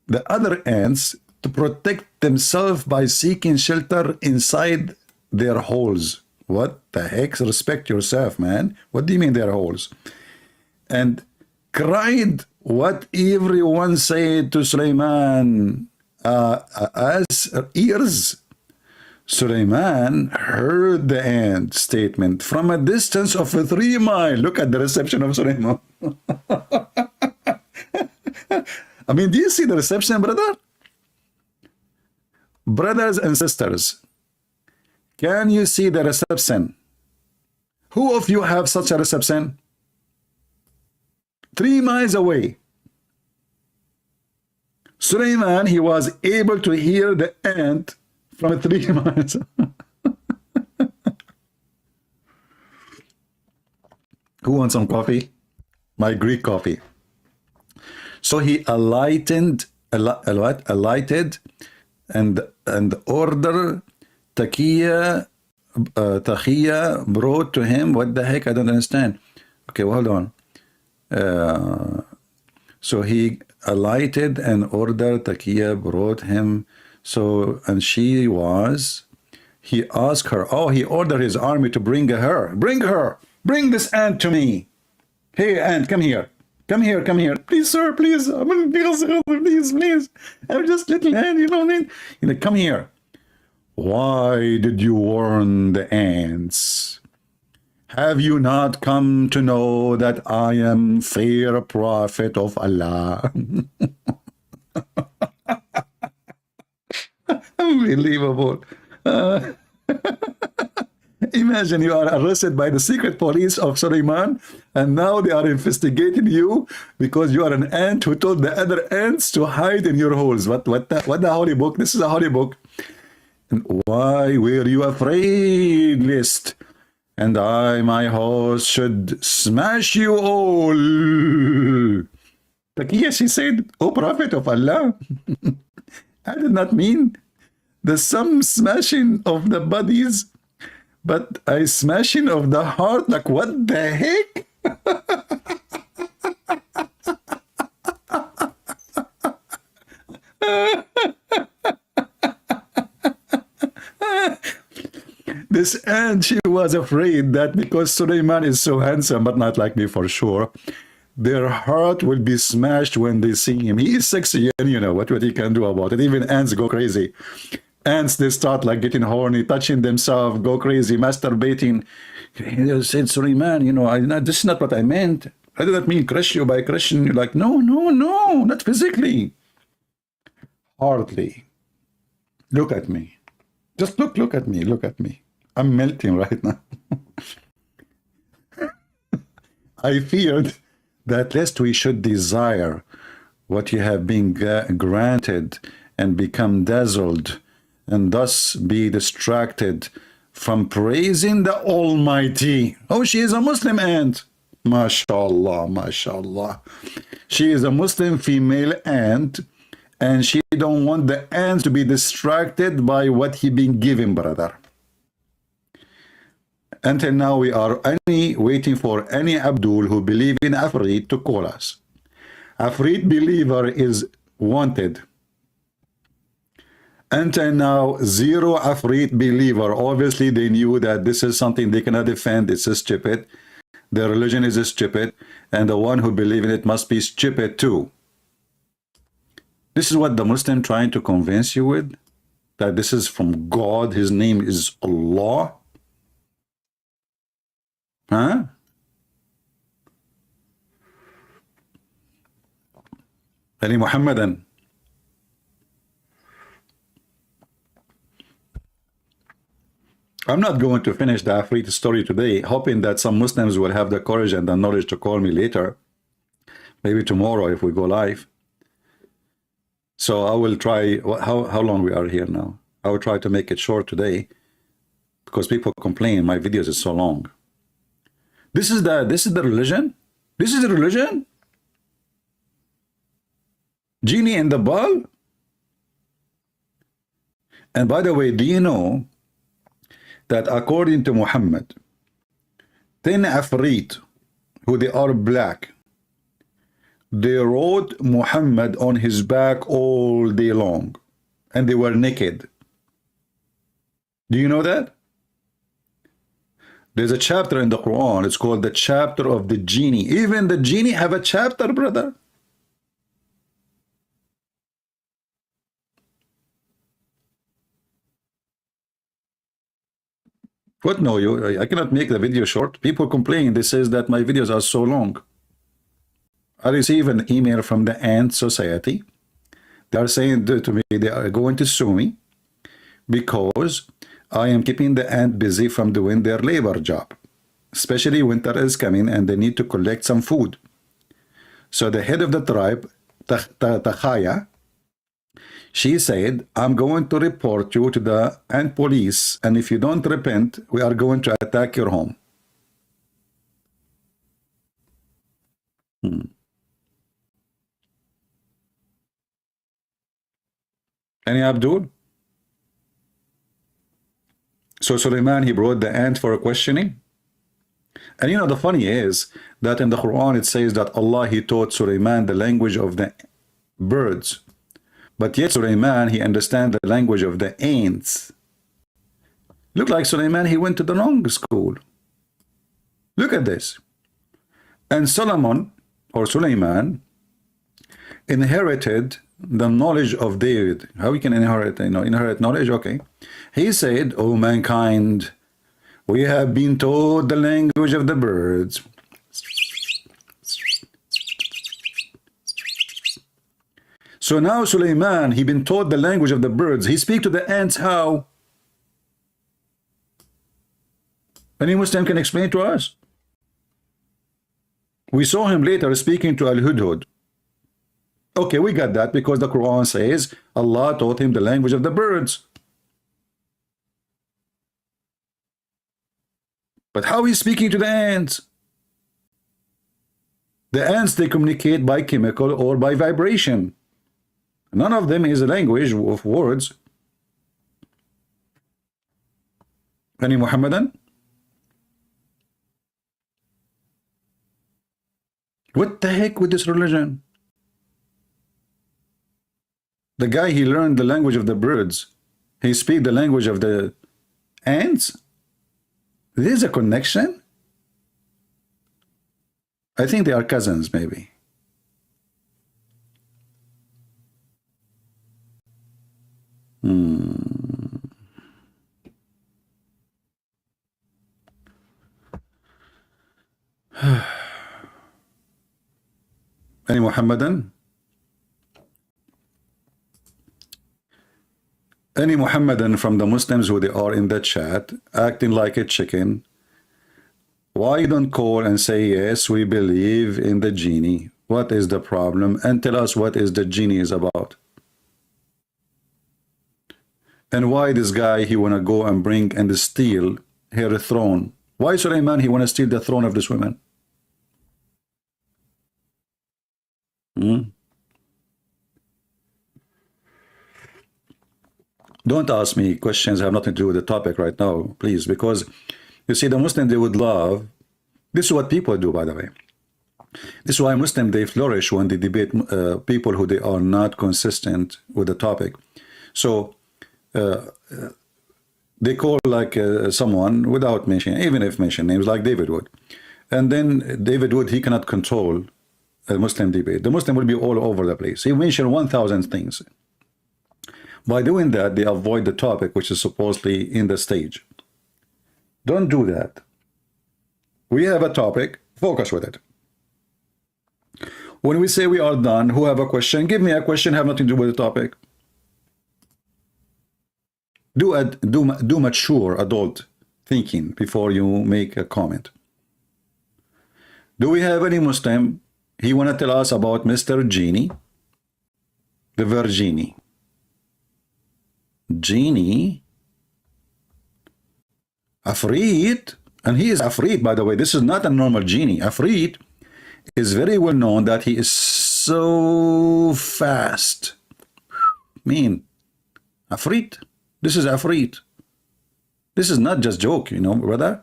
the other ants to protect themselves by seeking shelter inside their holes. What the heck? Respect yourself, man. What do you mean their holes? And cried what everyone said to Suleiman as ears. Suleiman heard the ant statement from a distance of 3 miles. Look at the reception of Suleiman. I mean, do you see the reception, brother? Brothers and sisters, can you see the reception? Who of you have such a reception? 3 miles away. Suleiman, he was able to hear the ant from 3 miles. Who wants some coffee? My Greek coffee. So he alighted and order Takiya brought to him. What the heck? I don't understand. Okay, well, hold on. So he alighted and ordered Takiya brought him. So, and she was, he asked her, oh, he ordered his army to bring her. Bring this ant to me. Hey, ant, come here. Come here. Please, sir, please. Please. I'm just little ant, you know what I mean? He's like, come here. Why did you warn the ants? Have you not come to know that I am fair prophet of Allah? Unbelievable. Imagine you are arrested by the secret police of Suleiman, and now they are investigating you because you are an ant who told the other ants to hide in your holes. What the holy book? This is a holy book. And why were you afraid, lest and I, my host, should smash you all? Takiya, she said, O Prophet of Allah, I did not mean the some smashing of the bodies, but a smashing of the heart. Like, what the heck? This ant, she was afraid that because Suleiman is so handsome, but not like me for sure, their heart will be smashed when they see him. He is sexy, and you know what he can do about it. Even ants go crazy. Ants, they start like getting horny, touching themselves, go crazy, masturbating. He said, Suleiman, you know, this is not what I meant. I did not mean crush you by crushing. You're like, no, not physically. Hardly. Look at me. Just look at me. I'm melting right now. I feared that lest we should desire what you have been granted and become dazzled and thus be distracted from praising the Almighty. Oh, she is a Muslim ant. MashaAllah. She is a Muslim female ant, and she don't want the ants to be distracted by what he been given, brother. Until now, we are only waiting for any Abdul who believe in IFRIT to call us. IFRIT believer is wanted. Until now, zero IFRIT believer. Obviously, they knew that this is something they cannot defend. It's stupid. Their religion is stupid, and the one who believes in it must be stupid too. This is what the Muslim trying to convince you with, that this is from God. His name is Allah. Huh? Any Muhammadan? I'm not going to finish the IFRIT story today, hoping that some Muslims will have the courage and the knowledge to call me later. Maybe tomorrow if we go live. So I will try, how long we are here now? I will try to make it short today because people complain my videos is so long. This is the religion? This is the religion? Genie in the ball? And by the way, do you know that according to Muhammad, 10 Ifrit, who they are black, they rode Muhammad on his back all day long, and they were naked. Do you know that? There's a chapter in the Quran, it's called the chapter of the genie. Even the genie have a chapter, brother. What no, I cannot make the video short. People complain, they says that my videos are so long. I receive an email from the Ant Society. They are saying to me they are going to sue me because I am keeping the ant busy from doing their labor job. Especially winter is coming and they need to collect some food. So the head of the tribe, Takhaya, she said, I'm going to report you to the ant police, and if you don't repent, we are going to attack your home. Hmm. Any Abdul? So Suleiman, he brought the ant for a questioning. And you know, the funny is that in the Quran it says that Allah, he taught Suleiman the language of the birds. But yet Suleiman, he understands the language of the ants. Look like Suleiman, he went to the wrong school. Look at this. And Solomon, or Suleiman, inherited the knowledge of David. How we can inherit, inherit knowledge? Okay. He said, "O mankind, we have been taught the language of the birds." So now Suleiman, he been taught the language of the birds. He speak to the ants how? Any Muslim can explain to us? We saw him later speaking to Al-Hudhud. Okay, we got that because the Quran says Allah taught him the language of the birds. But how is he speaking to the ants? The ants, they communicate by chemical or by vibration. None of them is a language of words. Any Muhammadan? What the heck with this religion? The guy, he learned the language of the birds. He speaks the language of the ants. There's a connection. I think they are cousins, maybe. Any Muhammadan? Any Muhammadan from the Muslims who they are in the chat acting like a chicken? Why you don't call and say, yes, we believe in the genie? What is the problem? And tell us what is the genie is about. And why this guy, he want to go and bring and steal her throne? Why Suleiman, he want to steal the throne of this woman? Don't ask me questions that have nothing to do with the topic right now, please, because you see, the Muslim, they would love, this is what people do, by the way. This is why Muslims, they flourish when they debate people who they are not consistent with the topic. So they call like someone without mentioning, even if mention names, like David Wood. And then David Wood, he cannot control a Muslim debate. The Muslim will be all over the place. He mentioned 1,000 things. By doing that, they avoid the topic, which is supposedly in the stage. Don't do that. We have a topic, focus with it. When we say we are done, who have a question, give me a question, have nothing to do with the topic. Do mature adult thinking before you make a comment. Do we have any Muslim? He want to tell us about Mr. Genie, the Virginie. Genie, Ifrit, and he is Ifrit, by the way. This is not a normal genie. Ifrit is very well known that he is so fast. Mean, Ifrit. This is Ifrit. This is not just joke, brother.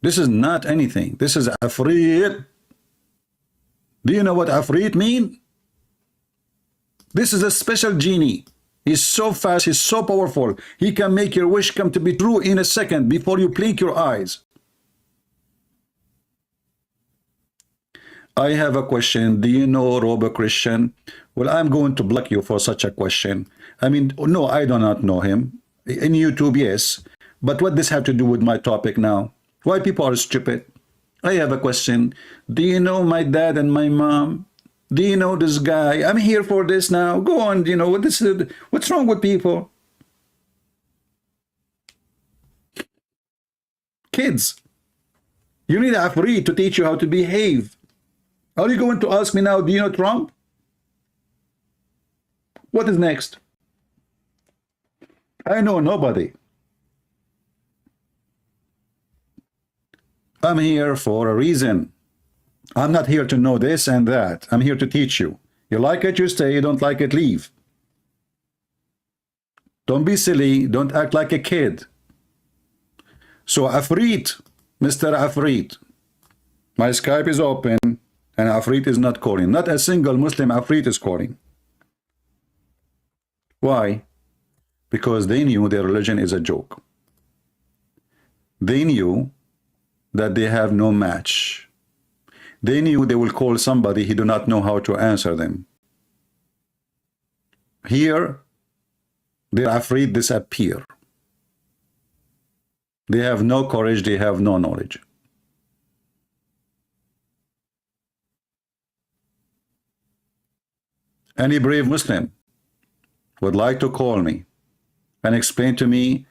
This is not anything. This is Ifrit. Do you know what Ifrit mean? This is a special genie. He's so fast, he's so powerful. He can make your wish come to be true in a second before you blink your eyes. I have a question. Do you know Robert Christian? Well, I'm going to block you for such a question. I mean, no, I do not know him. In YouTube, yes. But what does this have to do with my topic now? Why people are stupid? I have a question. Do you know my dad and my mom? Do you know this guy? I'm here for this now. Go on, what's wrong with people? Kids, you need a free to teach you how to behave. Are you going to ask me now, do you know Trump? What is next? I know nobody. I'm here for a reason. I'm not here to know this and that. I'm here to teach you. You like it, you stay. You don't like it, leave. Don't be silly. Don't act like a kid. So Afrit, Mr. Afrit, my Skype is open and Afrit is not calling. Not a single Muslim Afrit is calling. Why? Because they knew their religion is a joke. They knew that they have no match. They knew they will call somebody he do not know how to answer them. Here, their Afrit disappear. They have no courage, they have no knowledge. Any brave Muslim would like to call me and explain to me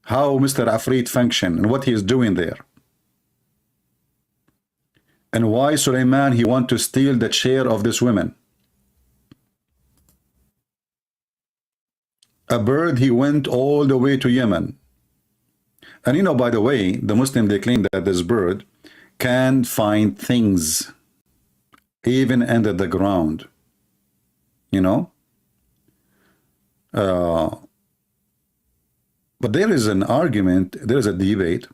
how Mr. Afrit function and what he is doing there. And why Suleiman, he want to steal the chair of this woman. A bird, he went all the way to Yemen. And you know, by the way, the Muslim, they claim that this bird can find things even under the ground. You know? But there is an argument, there is a debate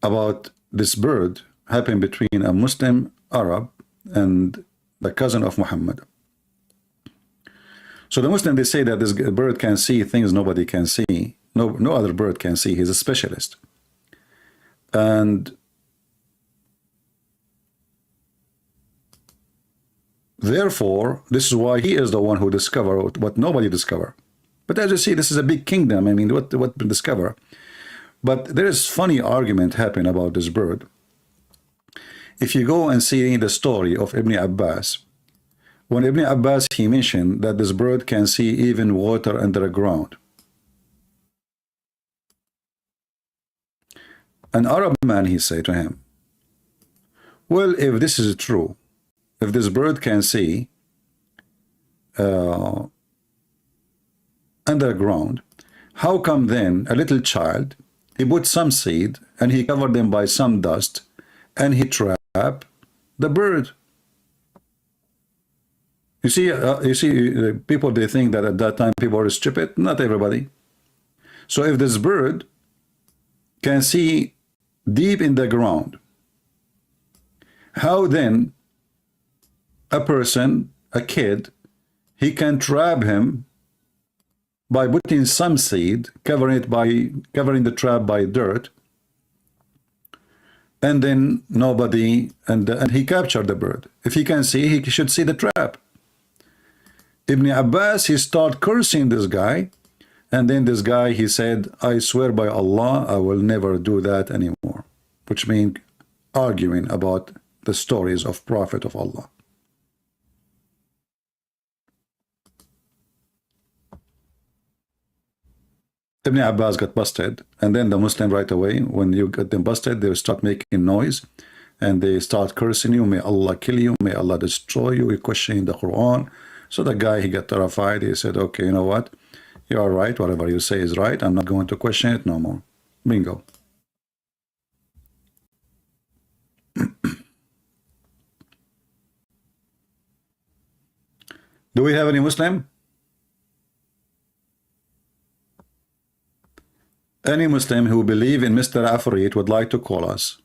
about this bird happening between a Muslim Arab and the cousin of Muhammad. So the Muslim, they say that this bird can see things nobody can see. No other bird can see. He's a specialist. And therefore, this is why he is the one who discovered what nobody discovered. But as you see, this is a big kingdom. I mean, what been discovered? But there is funny argument happening about this bird. If you go and see the story of Ibn Abbas, when Ibn Abbas, he mentioned that this bird can see even water under the ground. An Arab man, he said to him, well, if this is true, if this bird can see underground, how come then a little child, he put some seed and he covered them by some dust and he trapped the bird? You see, people, they think that at that time people are stupid. Not everybody. So if this bird can see deep in the ground, how then a person, a kid, he can trap him by putting some seed, covering the trap by dirt, and then nobody, and he captured the bird. If he can see, he should see the trap. Ibn Abbas, he started cursing this guy, and then this guy, he said, I swear by Allah, I will never do that anymore, which means arguing about the stories of Prophet of Allah. Ibn Abbas got busted, and then the Muslim right away, when you get them busted, they start making noise, and they start cursing you, may Allah kill you, may Allah destroy you, you're questioning the Quran. So the guy, he got terrified, he said, okay, you know what, you are right, whatever you say is right, I'm not going to question it no more. Bingo. Do we have any Muslim? Any Muslim who believe in Mr. Afrit would like to call us.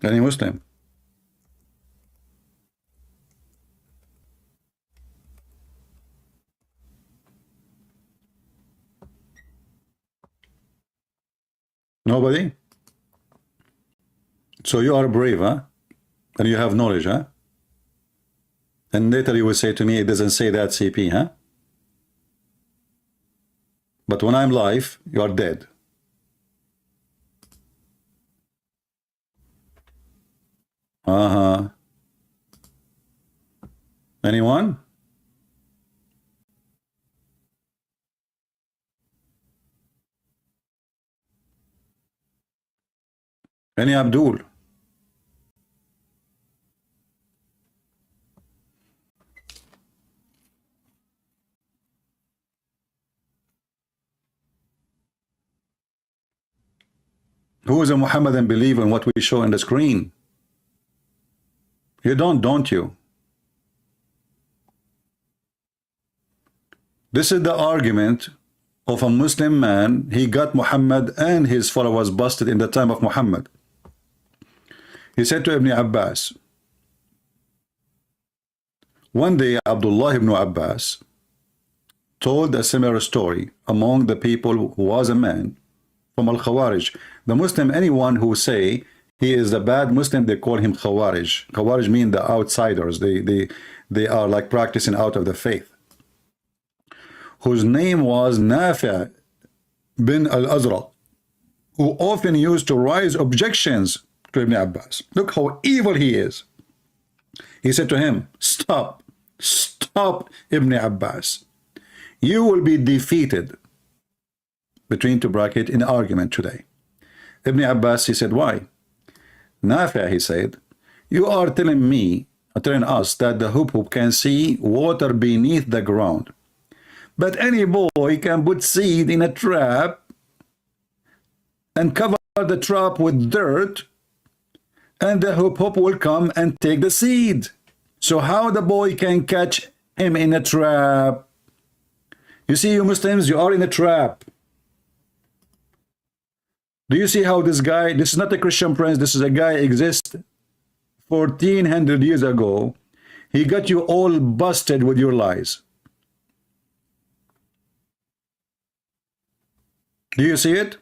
Any Muslim? Nobody? So you are brave, huh? And you have knowledge, huh? And later you will say to me, it doesn't say that, CP, huh? But when I'm live, you are dead. Uh-huh. Anyone? Any Abdul? Who is a Muhammadan believer in what we show on the screen? You don't you? This is the argument of a Muslim man. He got Muhammad and his followers busted in the time of Muhammad. He said to Ibn Abbas, one day Abdullah ibn Abbas told a similar story among the people who was a man from Al-Khawarij. The Muslim, anyone who say he is a bad Muslim, they call him Khawarij. Khawarij mean the outsiders. They are like practicing out of the faith. Whose name was Nafi' bin al-Azraq, who often used to raise objections to Ibn Abbas. Look how evil he is. He said to him, stop Ibn Abbas. You will be defeated, between two brackets, in argument today. Ibn Abbas, he said, why? Nafi', he said, you are telling us that the hub can see water beneath the ground. But any boy can put seed in a trap and cover the trap with dirt, and the hub will come and take the seed. So how the boy can catch him in a trap? You see, you Muslims, you are in a trap. Do you see how this guy, this is not a Christian prince, this is a guy exists 1400 years ago. He got you all busted with your lies. Do you see it?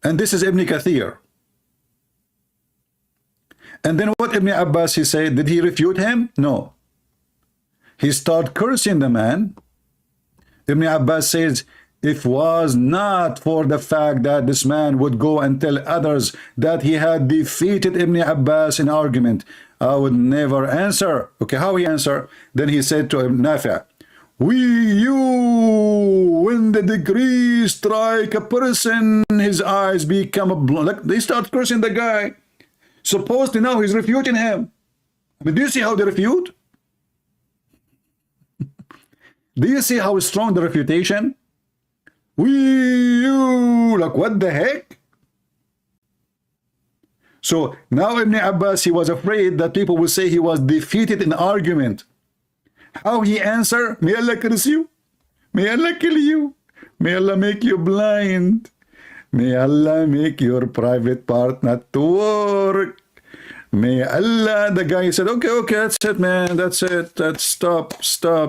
And this is Ibn Kathir. And then what Ibn Abbas, he said, did he refute him? No. He started cursing the man. Ibn Abbas says, if was not for the fact that this man would go and tell others that he had defeated Ibn Abbas in argument, I would never answer. Okay, how he answer? Then he said to Ibn Nafi', when the decree strike a person, his eyes become a blood. Like, they start cursing the guy. Supposedly now he's refuting him. I mean, do you see how they refute? Do you see how strong the refutation? Like, what the heck? So now Ibn Abbas, he was afraid that people will say he was defeated in argument. How he answer? May Allah curse you. May Allah kill you. May Allah make you blind. May Allah make your private part not to work. May Allah, the guy said, okay, that's it, man. That's it. Stop.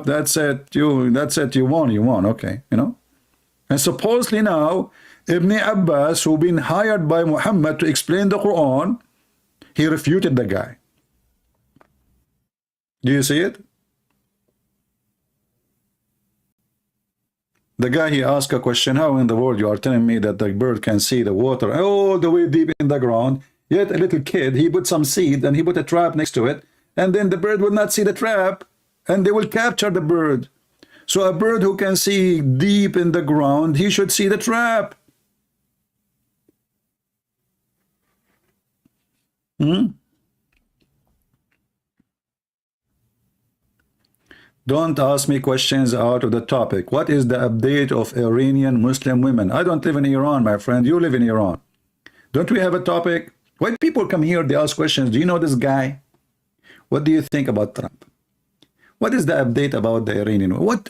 That's it. You won. Okay, you know. And supposedly now, Ibn Abbas, who been hired by Muhammad to explain the Quran, he refuted the guy. Do you see it? The guy, he asked a question, how in the world you are telling me that the bird can see the water all the way deep in the ground, yet a little kid, he put some seed and he put a trap next to it, and then the bird will not see the trap, and they will capture the bird. So a bird who can see deep in the ground, he should see the trap. Don't ask me questions out of the topic. What is the update of Iranian Muslim women? I don't live in Iran, my friend. You live in Iran. Don't we have a topic? When people come here, they ask questions. Do you know this guy? What do you think about Trump? What is the update about the Iranian? What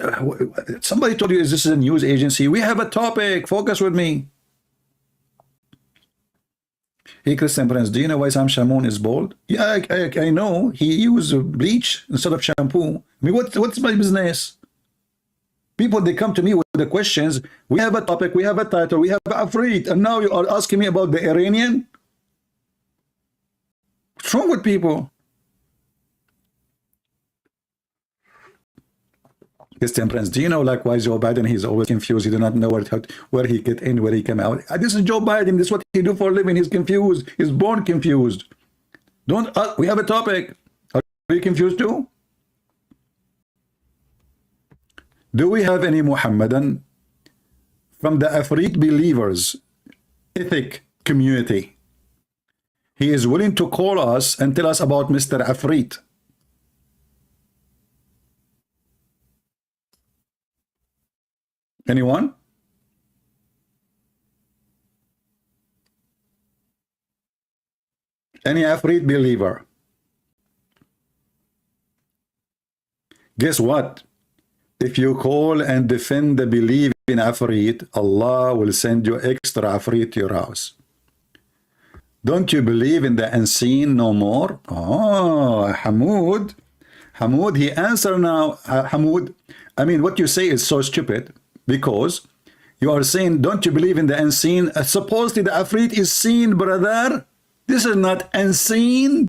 somebody told you, is this a news agency? We have a topic. Focus with me. Hey, Christian Prince, do you know why Sam Shamoun is bald? Yeah, I know. He used bleach instead of shampoo. I mean, what's my business? People, they come to me with the questions. We have a topic, we have a title, we have IFRIT, and now you are asking me about the Iranian? What's wrong with people? his temperance. Do you know, likewise, Joe Biden, he's always confused. He do not know where he get in, where he come out. This is Joe Biden. This is what he do for a living. He's confused. He's born confused. Don't, we have a topic. Are you confused too? Do we have any Muhammadan from the IFRIT believers, ethic community? He is willing to call us and tell us about Mr. IFRIT. Anyone? Any IFRIT believer? Guess what? If you call and defend the belief in IFRIT, Allah will send you extra IFRIT to your house. Don't you believe in the unseen no more? Oh, Hamoud, he answered now. Hamoud, I mean, what you say is so stupid, because you are saying, don't you believe in the unseen? Supposedly the IFRIT is seen, brother. This is not unseen.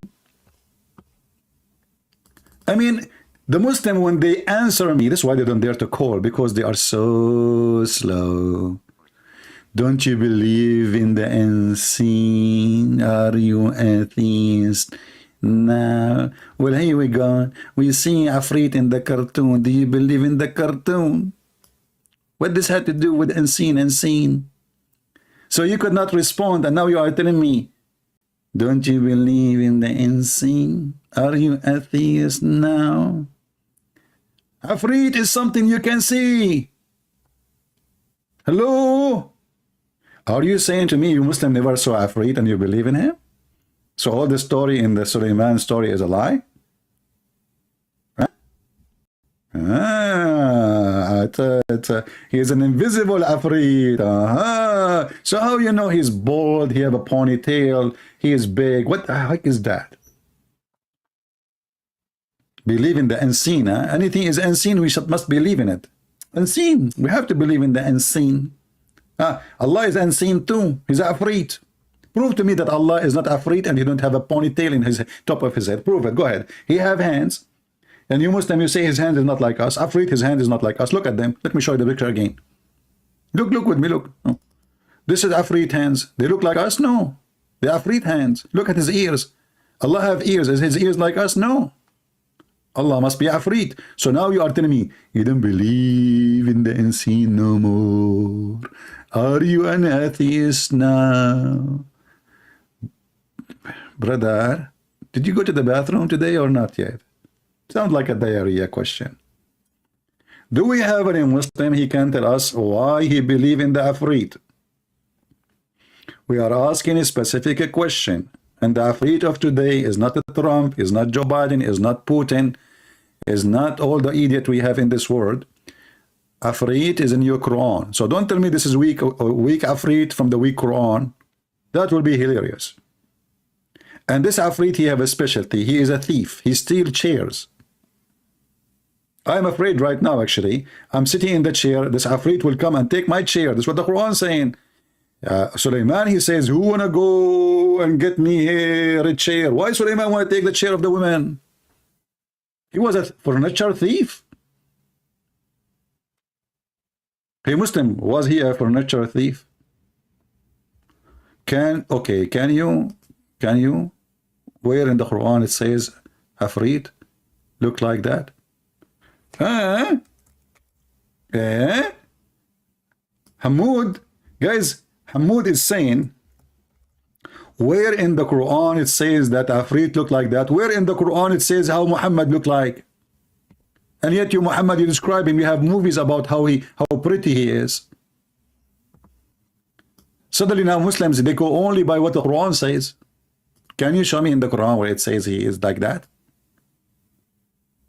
I mean, the Muslim, when they answer me, this is why they don't dare to call, because they are so slow. Don't you believe in the unseen? Are you atheist? No. Well, here we go. We see Ifrit in the cartoon. Do you believe in the cartoon? What does that have to do with unseen? So you could not respond, and now you are telling me, don't you believe in the unseen? Are you atheist now? Ifrit is something you can see. Hello? Are you saying to me you Muslim never saw Ifrit and you believe in him? So all the story in the Sulaiman story is a lie? Huh? He's an invisible Ifrit. So how you know he's bald, he have a ponytail, he is big? What the heck is that? Believe in the unseen. Huh? Anything is unseen, we must believe in it. Unseen. We have to believe in the unseen. Allah is unseen too. He's Ifrit. Prove to me that Allah is not Ifrit and he don't have a ponytail in his top of his head. Prove it. Go ahead. He have hands. And you Muslim, you say his hand is not like us. Ifrit, his hand is not like us. Look at them. Let me show you the picture again. Look with me. Look. Oh. This is Ifrit hands. They look like us? No. They're Ifrit hands. Look at his ears. Allah have ears. Is his ears like us? No. Allah must be Ifrit. So now you are telling me you don't believe in the unseen no more. Are you an atheist now? Brother, did you go to the bathroom today or not yet? Sounds like a diarrhea question. Do we have any Muslim? He can tell us why he believe in the Ifrit. We are asking a specific question. And the Ifrit of today is not Trump, is not Joe Biden, is not Putin, is not all the idiot we have in this world. Ifrit is in your Quran. So don't tell me this is weak Ifrit from the weak Quran. That will be hilarious. And this Ifrit, he have a specialty. He is a thief. He steals chairs. I'm afraid right now, actually. I'm sitting in the chair. This Ifrit will come and take my chair. That's what the Quran is saying. Sulaiman, he says, who wanna go and get me here a chair? Why Sulaiman want to take the chair of the women? He was a furniture thief. Hey Muslim, was he a furniture thief? Can you where in the Quran it says Ifrit look like that? Hamoud, guys, Hamoud is saying, where in the Quran it says that Ifrit look like that? Where in the Quran it says how Muhammad look like? And yet you Muhammad, you describe him, you have movies about how pretty he is. Suddenly now Muslims, they go only by what the Quran says. Can you show me in the Quran where it says he is like that?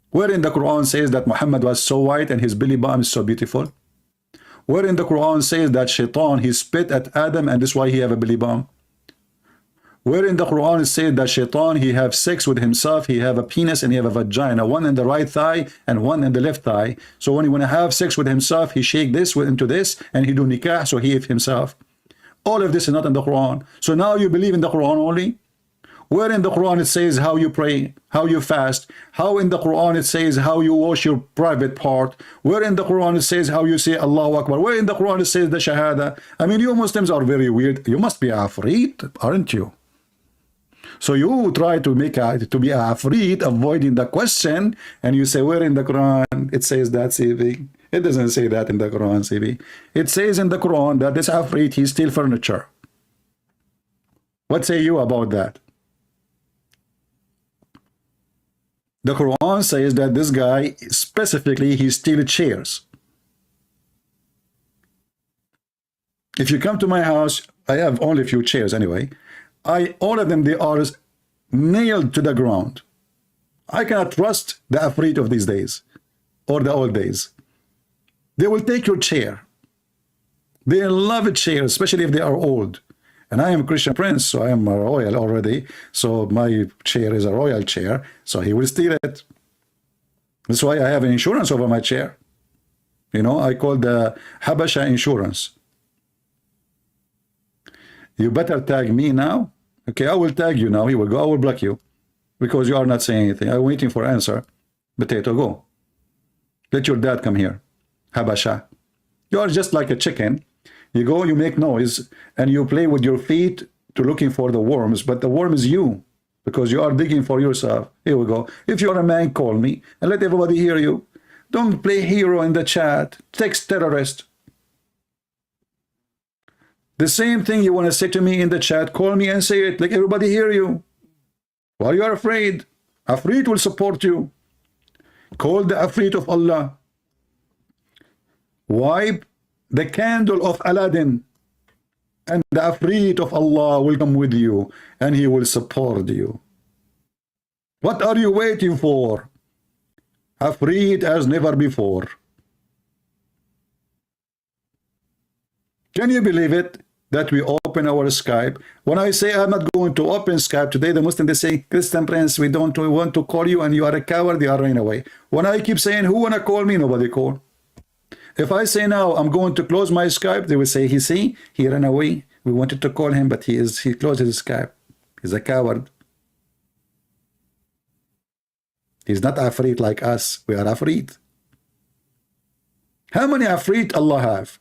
Where in the Quran says that Muhammad was so white and his belly button is so beautiful? Where in the Quran says that Shaitan, he spit at Adam and that's why he have a belly bump? Where in the Quran it says that Shaitan, he have sex with himself, he have a penis and he have a vagina, one in the right thigh and one in the left thigh. So when he want to have sex with himself, he shake this into this and he do nikah, so he himself. All of this is not in the Quran. So now you believe in the Quran only? Where in the Quran it says how you pray, how you fast? How in the Quran it says how you wash your private part? Where in the Quran it says how you say Allahu Akbar? Where in the Quran it says the Shahada? I mean, you Muslims are very weird. You must be Afrit, aren't you? So you try to make to be Afrit, avoiding the question, and you say, where in the Quran it says that, CB? It doesn't say that in the Quran, CB. It says in the Quran that this Afrit, he steals furniture. What say you about that? The Quran says that this guy, specifically, he steals chairs. If you come to my house, I have only a few chairs anyway. All of them, they are nailed to the ground. I cannot trust the Afrit of these days, or the old days. They will take your chair. They love a chair, especially if they are old. And I am a Christian prince, so I am a royal already. So my chair is a royal chair, so he will steal it. That's why I have an insurance over my chair. You know, I call the Habasha insurance. You better tag me now. Okay, I will tag you now. He will go. I will block you because you are not saying anything. I'm waiting for answer. Potato, go. Let your dad come here. Habasha. You are just like a chicken. You go, you make noise, and you play with your feet to looking for the worms, but the worm is you, because you are digging for yourself. Here we go. If you're a man, call me, and let everybody hear you. Don't play hero in the chat. Text terrorist. The same thing you want to say to me in the chat, call me and say it, like everybody hear you. Why you are afraid? Afrit will support you. Call the Afrit of Allah. Wipe the candle of Aladdin, and the Afrit of Allah will come with you, and he will support you. What are you waiting for? Afrit as never before. Can you believe it? That we open our Skype. When I say I'm not going to open Skype today, the Muslims, they say, Christian Prince, we want to call you and you are a coward, they are running away. When I keep saying, who wanna call me? Nobody call. If I say now I'm going to close my Skype, they will say, he ran away. We wanted to call him, but he closed his Skype. He's a coward. He's not Afrit like us. We are Afrit. How many Afrit Allah have?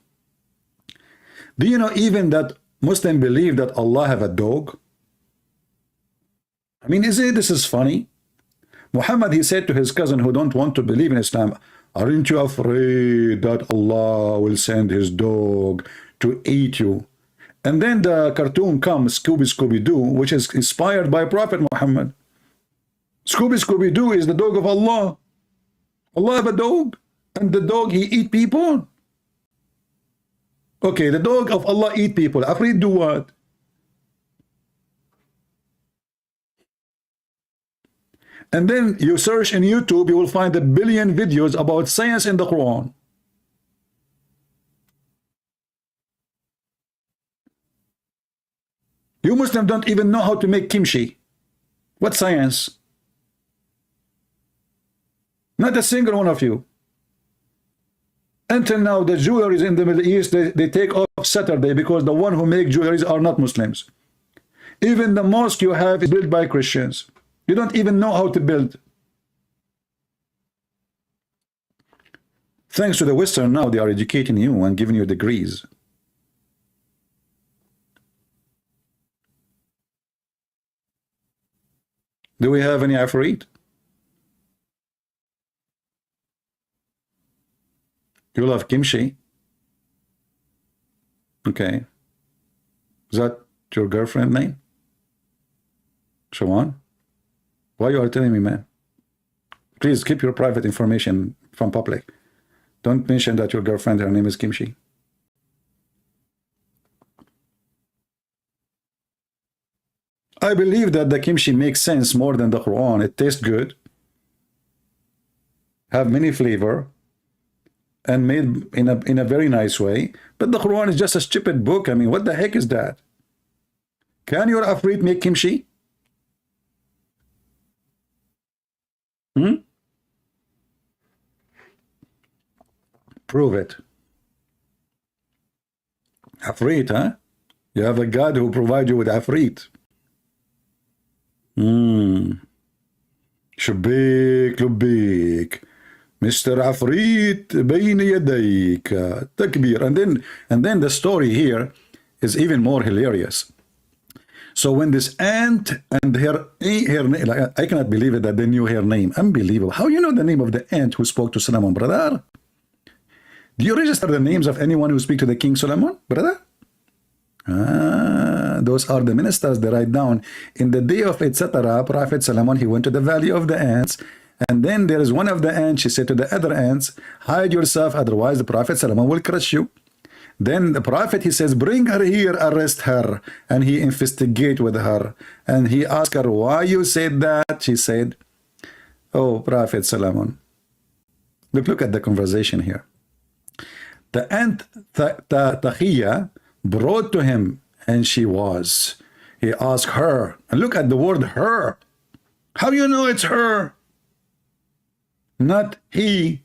Do you know even that Muslims believe that Allah have a dog? I mean, this is funny. Muhammad, he said to his cousin who don't want to believe in Islam, aren't you afraid that Allah will send his dog to eat you? And then the cartoon comes, Scooby-Doo, which is inspired by Prophet Muhammad. Scooby-Doo is the dog of Allah. Allah have a dog, and the dog, he eat people. Okay, the dog of Allah eat people. Afraid do what? And then you search in YouTube, you will find a billion videos about science in the Quran. You Muslims don't even know how to make kimchi. What science? Not a single one of you. Until now, the jewelries in the Middle East, they take off Saturday because the one who make jewelries are not Muslims. Even the mosque you have is built by Christians. You don't even know how to build. Thanks to the Western now, they are educating you and giving you degrees. Do we have any Ifrit? You love kimchi? Okay. Is that your girlfriend name? Shawan? Why you are telling me, man? Please keep your private information from public. Don't mention that your girlfriend, her name is Kimchi. I believe that the kimchi makes sense more than the Quran. It tastes good, have many flavor, and made in a very nice way. But the Quran is just a stupid book. I mean, what the heck is that? Can your Afrit make kimchi? Prove it. Afrit, huh? You have a God who provides you with Afrit. شبيك لبيك Mr. Afrit بين يديك تكبير. And then the story here is even more hilarious. So when this aunt and her I cannot believe it that they knew her name. Unbelievable. How you know the name of the aunt who spoke to Solomon, brother? Do you register the names of anyone who speak to the King Solomon, brother? Those are the ministers. They write down in the day of etc. Prophet Solomon, he went to the valley of the ants, and then there is one of the ants. She said to the other ants, hide yourself, otherwise the Prophet Solomon will crush you. Then the prophet, he says, bring her here, arrest her, and he investigate with her, and he asked her, why you said that? She said, oh, Prophet Solomon, look at the conversation here. The aunt Tahiya brought to him, and she was. He asked her, and look at the word her. How you know it's her? Not he.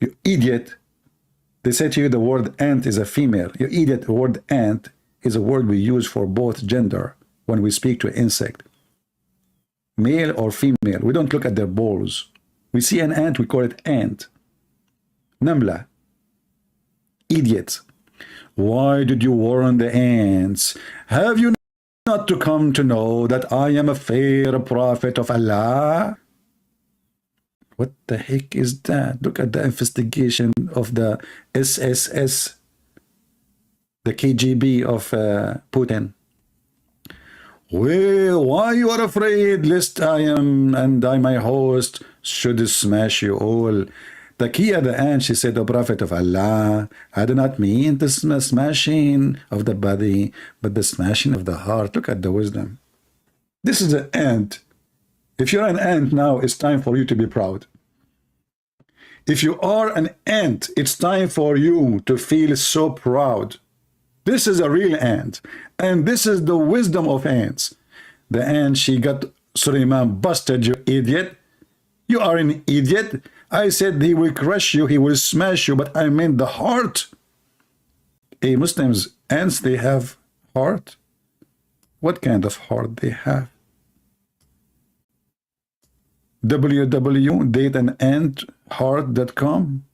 You idiot. They say to you the word ant is a female. You idiot, the word ant is a word we use for both gender when we speak to insect. Male or female. We don't look at their balls. We see an ant, we call it ant. Namla. Idiots. Why did you warn the ants? Have you not to come to know that I am a fair prophet of Allah? What the heck is that? Look at the investigation of the SSS, the KGB of Putin. Well, why you are afraid lest I am and I, my host, should smash you all? Takiya the ant, she said, O Prophet of Allah, I do not mean the smashing of the body, but the smashing of the heart. Look at the wisdom. This is an ant. If you're an ant now, it's time for you to be proud. If you are an ant, it's time for you to feel so proud. This is a real ant. And this is the wisdom of ants. The ant, she got Suleiman busted, you idiot. You are an idiot. I said he will crush you, he will smash you, but I meant the heart. Hey, Muslims, ants, they have heart? What kind of heart they have? www.dateandantheart.com.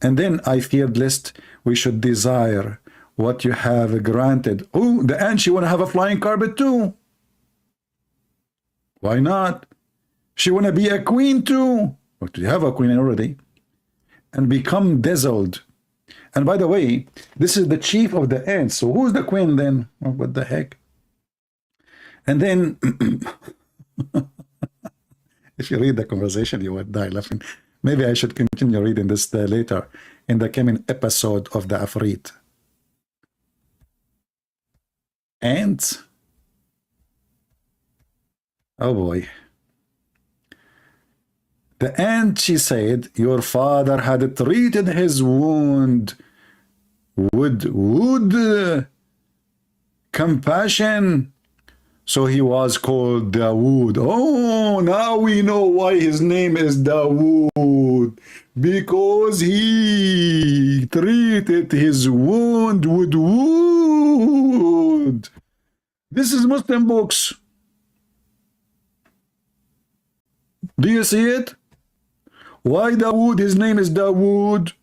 And then I feared lest we should desire what you have granted. Oh, the ant, she want to have a flying carpet too. Why not? She want to be a queen too. But you have a queen already. And become dazzled. And by the way, this is the chief of the ants. So who's the queen then? Oh, what the heck? And then if you read the conversation, you would die laughing. Maybe I should continue reading this later in the coming episode of the IFRIT. Ants? Oh boy. The ant, she said, your father had treated his wound with compassion. So he was called Dawood. Oh, now we know why his name is Dawood. Because he treated his wound with wood. This is Muslim books. Do you see it? Why Dawood? His name is Dawood.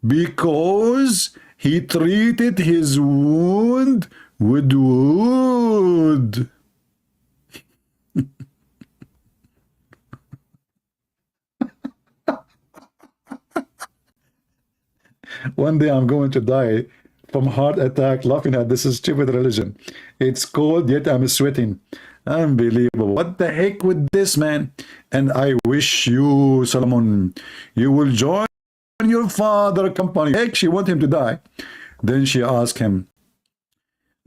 Because he treated his wound with wood. One day I'm going to die from heart attack laughing at this stupid religion. It's cold, yet I'm sweating. Unbelievable. What the heck with this, man? And I wish you, Solomon, you will join your father company. Heck, she want him to die. Then she asked him,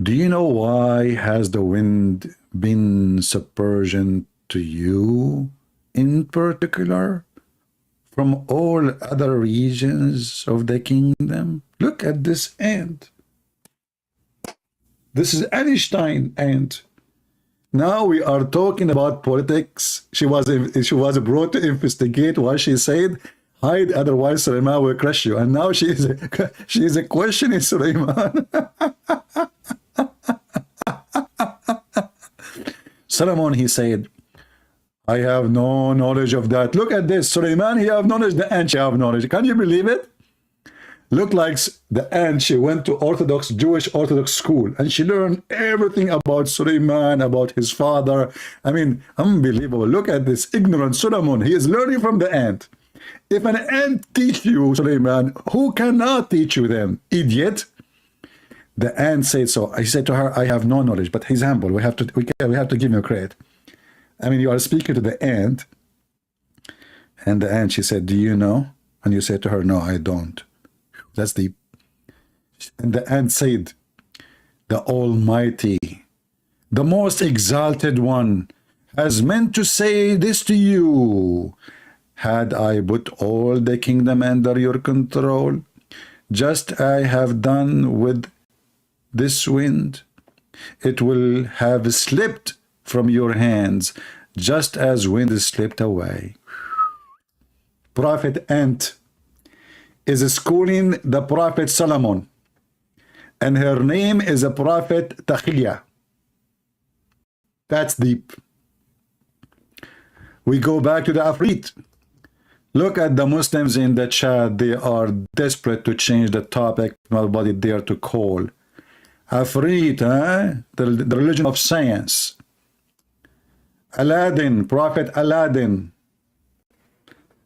do you know why has the wind been subservient to you in particular from all other regions of the kingdom? Look at this ant. This is Einstein ant. Now we are talking about politics. She was brought to investigate what she said. Hide, otherwise Suleiman will crush you. And now she is a questioning Suleiman. Solomon, he said, I have no knowledge of that. Look at this. Suleiman, he have knowledge. The ant, she have knowledge. Can you believe it? Look like the ant, she went to Jewish Orthodox school, and she learned everything about Suleiman, about his father. I mean, unbelievable. Look at this ignorant Solomon. He is learning from the ant. If an ant teach you, Suleiman, who cannot teach you then? Idiot. The ant said so. I said to her, I have no knowledge, but he's humble. We have to give him credit. I mean, you are speaking to the ant, and the ant, she said, do you know? And you said to her, no, I don't. That's deep. And the ant said, the Almighty, the most exalted one, has meant to say this to you. Had I put all the kingdom under your control, just I have done with this wind, it will have slipped from your hands, just as wind is slipped away. Prophet Ant is schooling the Prophet Solomon, and her name is a Prophet Takhiyya. That's deep. We go back to the IFRIT. Look at the Muslims in the chat. They are desperate to change the topic. Nobody dare to call. IFRIT, the religion of science. Aladdin, Prophet Aladdin.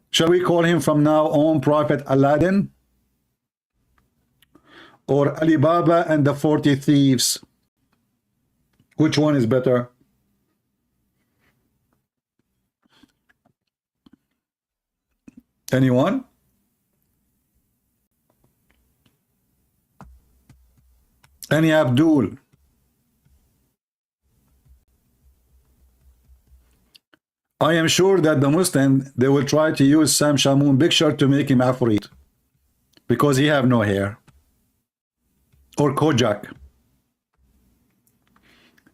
Shall we call him from now on Prophet Aladdin? Or Alibaba and the 40 Thieves? Which one is better? Anyone? Any Abdul? I am sure that the Muslim, they will try to use Sam Shamoun picture to make him Afrit, because he have no hair. Or Kojak.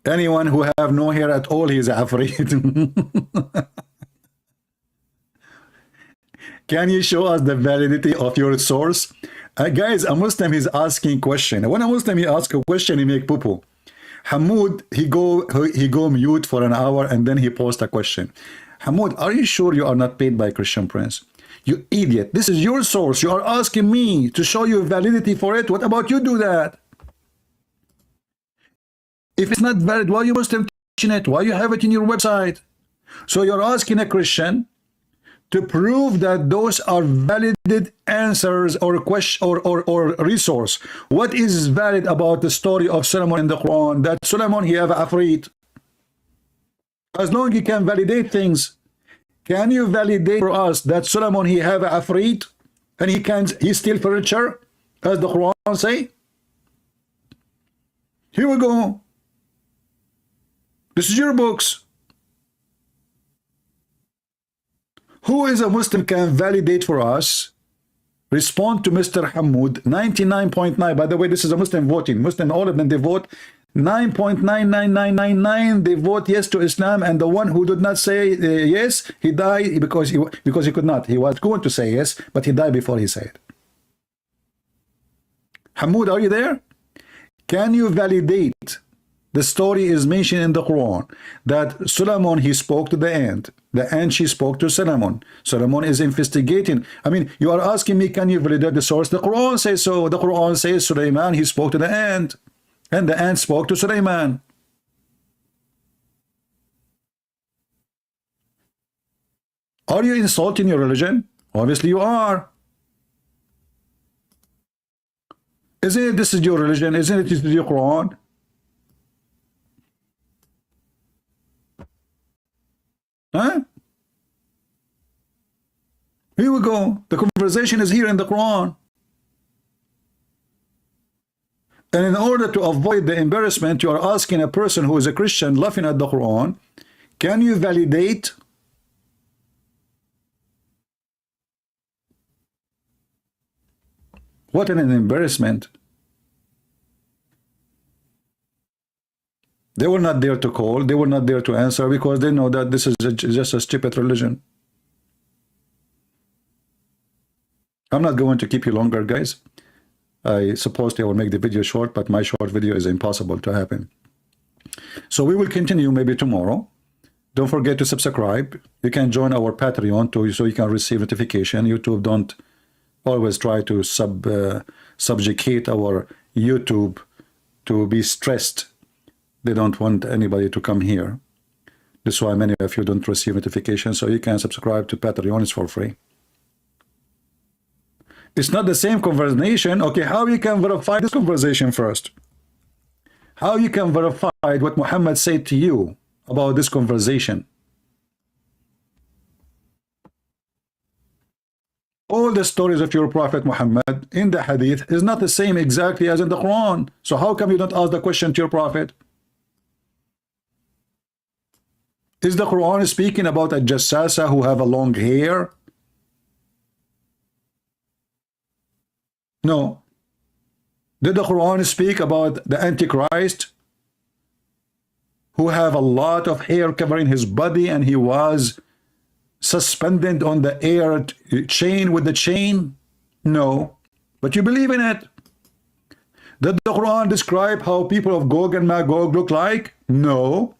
Anyone who have no hair at all, he is Afrit. Can you show us the validity of your source? Guys, a Muslim is asking question. When a Muslim he ask a question, he make poo-poo. Hamoud, he go mute for an hour and then he post a question. Hamoud, are you sure you are not paid by Christian Prince? You idiot. This is your source. You are asking me to show you validity for it. What about you do that? If it's not valid, why you Muslim teaching it? Why you have it in your website? So you're asking a Christian to prove that those are validated answers or question or resource. What is valid about the story of Solomon in the Quran? That Solomon he have Afrit. As long as you can validate things, can you validate for us that Solomon he have Afrit and he steal furniture, as the Quran say? Here we go. This is your books. Who is a Muslim can validate for us? Respond to Mr. Hamoud. 99.9. By the way, this is a Muslim voting. Muslim, all of them, they vote 9.99999. They vote yes to Islam, and the one who did not say yes, he died because he could not. He was going to say yes, but he died before he said it. Hamoud, are you there? Can you validate? The story is mentioned in the Quran that Solomon he spoke to the ant she spoke to Solomon. Solomon is investigating. I mean, you are asking me, can you validate the source? The Quran says so. The Quran says Suleiman he spoke to the ant, and the ant spoke to Suleiman. Are you insulting your religion? Obviously you are. Isn't it this is your religion? Isn't it this is your Quran? Huh? Here we go. The conversation is here in the Quran. And in order to avoid the embarrassment, you are asking a person who is a Christian laughing at the Quran, can you validate? What an embarrassment. They were not there to call. They were not there to answer because they know that this is just a stupid religion. I'm not going to keep you longer, guys. I suppose they will make the video short, but my short video is impossible to happen. So we will continue maybe tomorrow. Don't forget to subscribe. You can join our Patreon too, so you can receive notification. YouTube don't always try to subjugate our YouTube to be stressed. They don't want anybody to come here. That's why many of you don't receive notifications. So you can subscribe to Patreon. It's for free. It's not the same conversation. Okay, how you can verify this conversation first? How you can verify what Muhammad said to you about this conversation? All the stories of your Prophet Muhammad in the Hadith is not the same exactly as in the Quran. So how come you don't ask the question to your Prophet? Is the Quran speaking about a jassasa who have a long hair? No. Did the Quran speak about the Antichrist who have a lot of hair covering his body and he was suspended on the air chain with the chain? No. But you believe in it. Did the Quran describe how people of Gog and Magog look like? No.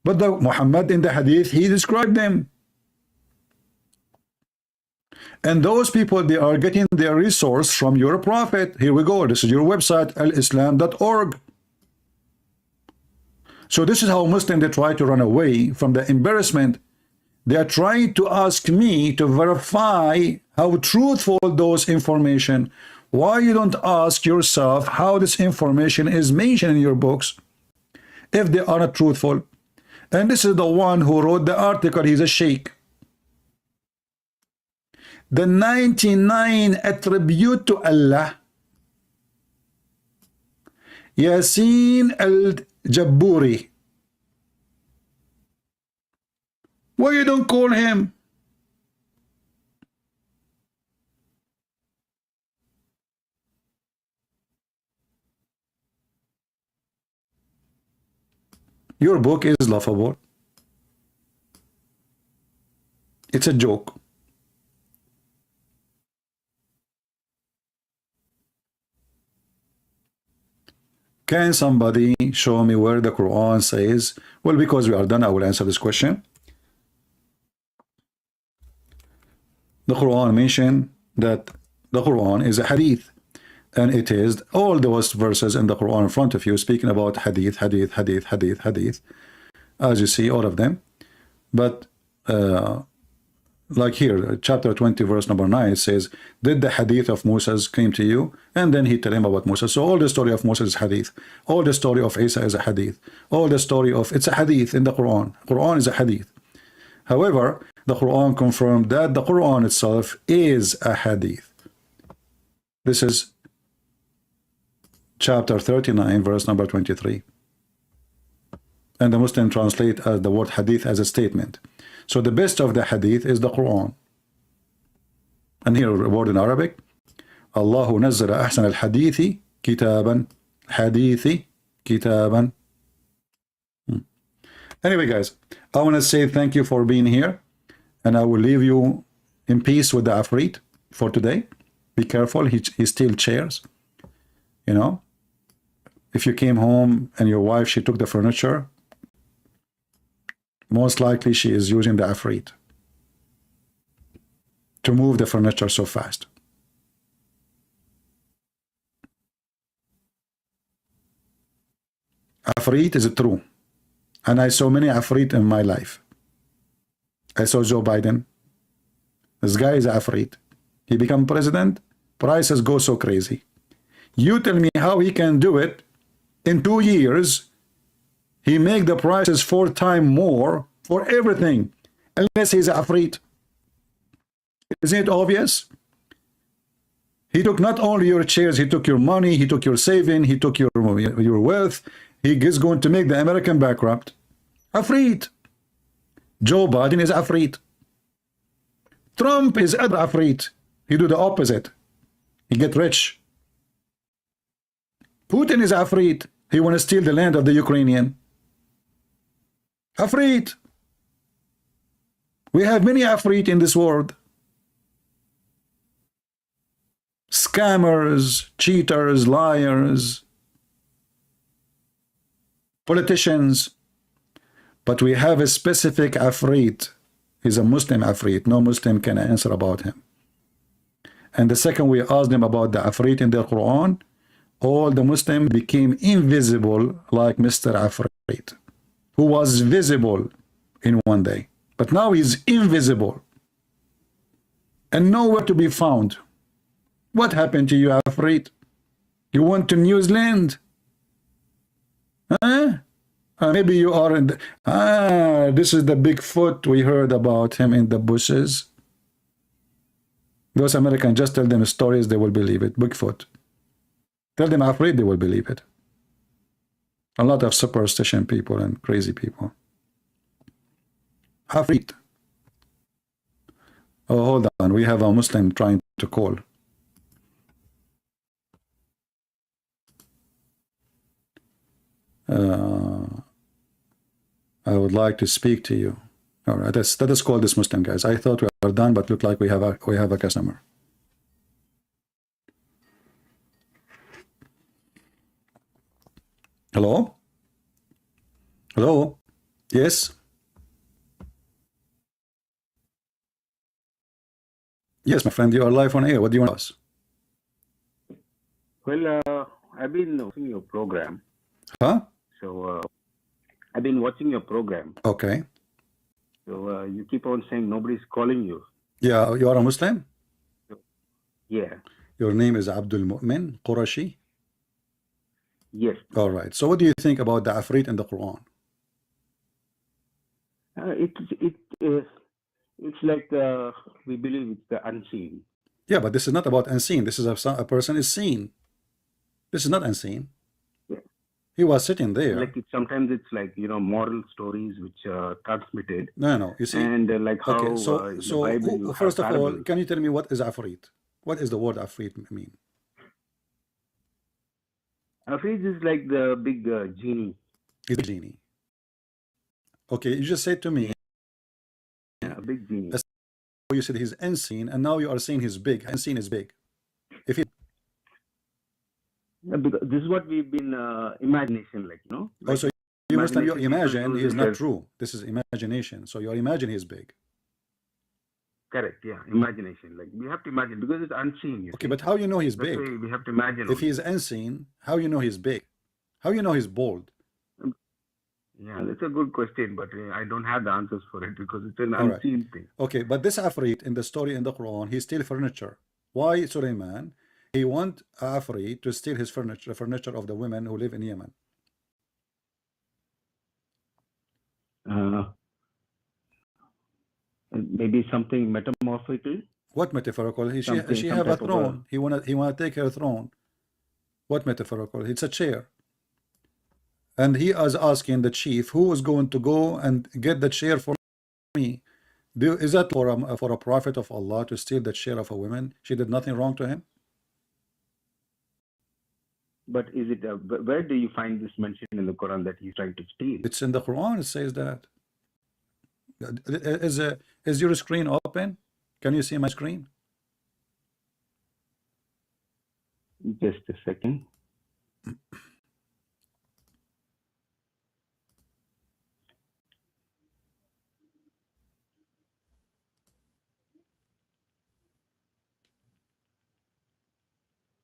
But the Muhammad in the Hadith, he described them. And those people, they are getting their resource from your Prophet. Here we go. This is your website, alislam.org. So this is how Muslims, they try to run away from the embarrassment. They are trying to ask me to verify how truthful those information. Why you don't ask yourself how this information is mentioned in your books if they are not truthful? And this is the one who wrote the article. He's a sheikh. The 99 attribute to Allah. Yasin al-Jabburi. Why you don't call him? Your book is laughable. It's a joke. Can somebody show me where the Quran says? Well, because we are done, I will answer this question. The Quran mentioned that the Quran is a hadith, and it is all those verses in the Quran in front of you speaking about hadith, hadith, hadith, hadith, hadith, as you see, all of them. But like here, chapter 20, verse number 9, it says, did the hadith of Moses came to you? And then he tell him about Moses. So all the story of Moses is hadith. All the story of Isa is a hadith. All the story of, it's a hadith in the Quran. Quran is a hadith. However, the Quran confirmed that the Quran itself is a hadith. This is chapter 39, verse number 23. And the Muslim translate as the word hadith as a statement. So the best of the hadith is the Quran. And here a word in Arabic. Allahu nazzala ahsan al-hadithi kitaban. Hadithi kitaban. Anyway, guys, I want to say thank you for being here. And I will leave you in peace with the Ifrit for today. Be careful, he steals chairs. You know, if you came home and your wife, she took the furniture, most likely she is using the Ifrit to move the furniture so fast. Ifrit is true. And I saw many Ifrit in my life. I saw Joe Biden. This guy is Ifrit. He become president, prices go so crazy. You tell me how he can do it in 2 years. He make the prices 4 times more for everything, unless he's Ifrit. Isn't it obvious? He took not only your shares, he took your money, he took your saving, he took your wealth. He is going to make the American bankrupt. Ifrit. Joe Biden is Ifrit. Trump is other Ifrit. He do the opposite. He get rich. Putin is Ifrit. He want to steal the land of the Ukrainian. Ifrit. We have many Ifrit in this world. Scammers, cheaters, liars. politicians, but we have a specific Afrit. He's a Muslim Afrit. No Muslim can answer about him. And the second we asked them about the Afrit in the Quran, all the Muslims became invisible like Mr. Afrit, who was visible in one day. But now he's invisible and nowhere to be found. What happened to you, Afrit? You went to New Zealand? Huh? Maybe you are in the... this is the Bigfoot we heard about him in the bushes. Those Americans, just tell them stories, they will believe it. Bigfoot. Tell them Afraid, they will believe it. A lot of superstition people and crazy people. Afraid. Oh, hold on. We have a Muslim trying to call. I would like to speak to you. All right, let us call this Muslim, guys. I thought we were done, but look like we have a customer. Hello? Hello? Yes? Yes, my friend, you are live on air. What do you want us? Well, I've been watching your program. Huh? So, I've been watching your program. Okay. So, you keep on saying nobody's calling you. Yeah, you are a Muslim? Yeah. Your name is Abdul Mu'min Qurashi? Yes. All right. So what do you think about the Afrit in the Quran? It's like we believe it's the unseen. Yeah, but this is not about unseen. This is a person is seen. This is not unseen. Yeah. He was sitting there. Like sometimes it's like, you know, moral stories which are transmitted. No. You see. And like how okay. So Bible, first of all, can you tell me what is Afrit? What is the word Afrit mean? Afrit is like the big genie. It's a genie. Okay, you just said to me. Yeah, a big genie. You said he's unseen, and now you are saying he's big. Unseen is big. If he... Yeah, because this is what we've been imagination, like, you know. Like so you must you imagine he is not true. This is imagination. So you imagine he's big. Correct. Yeah, imagination. Like we have to imagine because it's unseen. Okay, but how you know he's That's big? why we have to imagine. If he's unseen, how you know he's big? How you know he's bold? Yeah, that's a good question, but I don't have the answers for it because it's an unseen thing. Okay, but this Afrit in the story in the Quran, he steals furniture. Why Sulaiman? He want Afrit to steal his furniture, the furniture of the women who live in Yemen. Maybe something metamorphical. What metaphorical? She have a throne. He wanna take her throne. What metaphorical? It's a chair. And he is asking the chief, who is going to go and get the chair for me? Is that for a prophet of Allah to steal the chair of a woman? She did nothing wrong to him. But is it where do you find this mentioned in the Quran that he's trying to steal? It's in the Quran. It says that. Is your screen open? Can you see my screen? Just a second.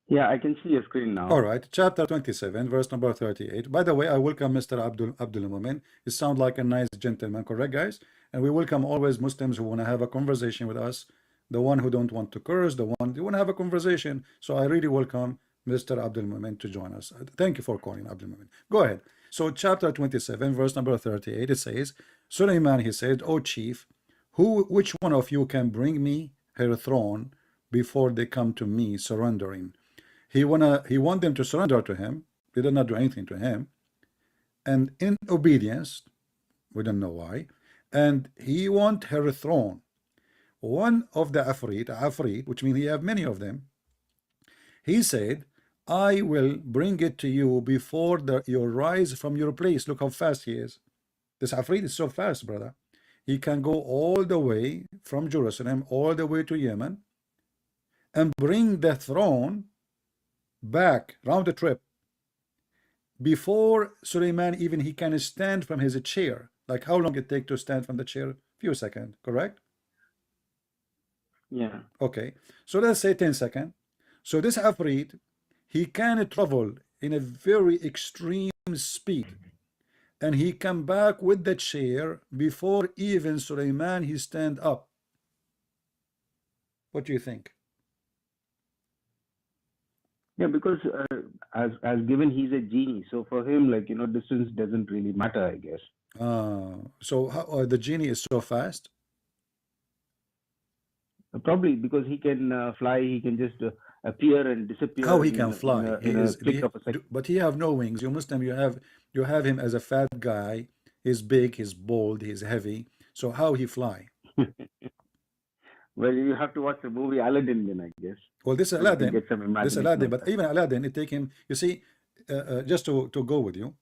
Yeah, I can see your screen now. All right, chapter 27, verse number 38. By the way, I welcome Mr. Abdul Mumin. He sounds like a nice gentleman, correct, guys? And we welcome always Muslims who want to have a conversation with us, the one who don't want to curse, the one who want to have a conversation. So I really welcome Mr. Abdul Mumin to join us. Thank you for calling, Abdul Mumin. Go ahead. So chapter 27, verse number 38, it says, Sulaiman, he said, O chief, which one of you can bring me her throne before they come to me surrendering? He want them to surrender to him. They did not do anything to him. And in obedience, we don't know why, and he want her throne. One of the Afrit, which means he have many of them, he said, I will bring it to you before you rise from your place. Look how fast he is. This Afrit is so fast, brother. He can go all the way from Jerusalem, all the way to Yemen, and bring the throne back round the trip. before Suleiman even he can stand from his chair. Like how long it take to stand from the chair? Few seconds, correct? Yeah. Okay, so let's say 10 seconds. So this Afrit, he can travel in a very extreme speed, and he come back with the chair before even Suleiman he stand up. What do you think? Yeah, because as given he's a genie, so for him, like, distance doesn't really matter, I guess. So how, the genie is so fast? Probably because he can fly, he can just appear and disappear How he in can fly? He in a is, click of a second. but he have no wings. You Muslim, you have him as a fat guy. He's big, he's bold, he's heavy. So how he fly? Well, you have to watch the movie Aladdin then, I guess. Well, this So you can Aladdin, get some this imagination Aladdin, of but that. even Aladdin, it take him. You see, just to go with you,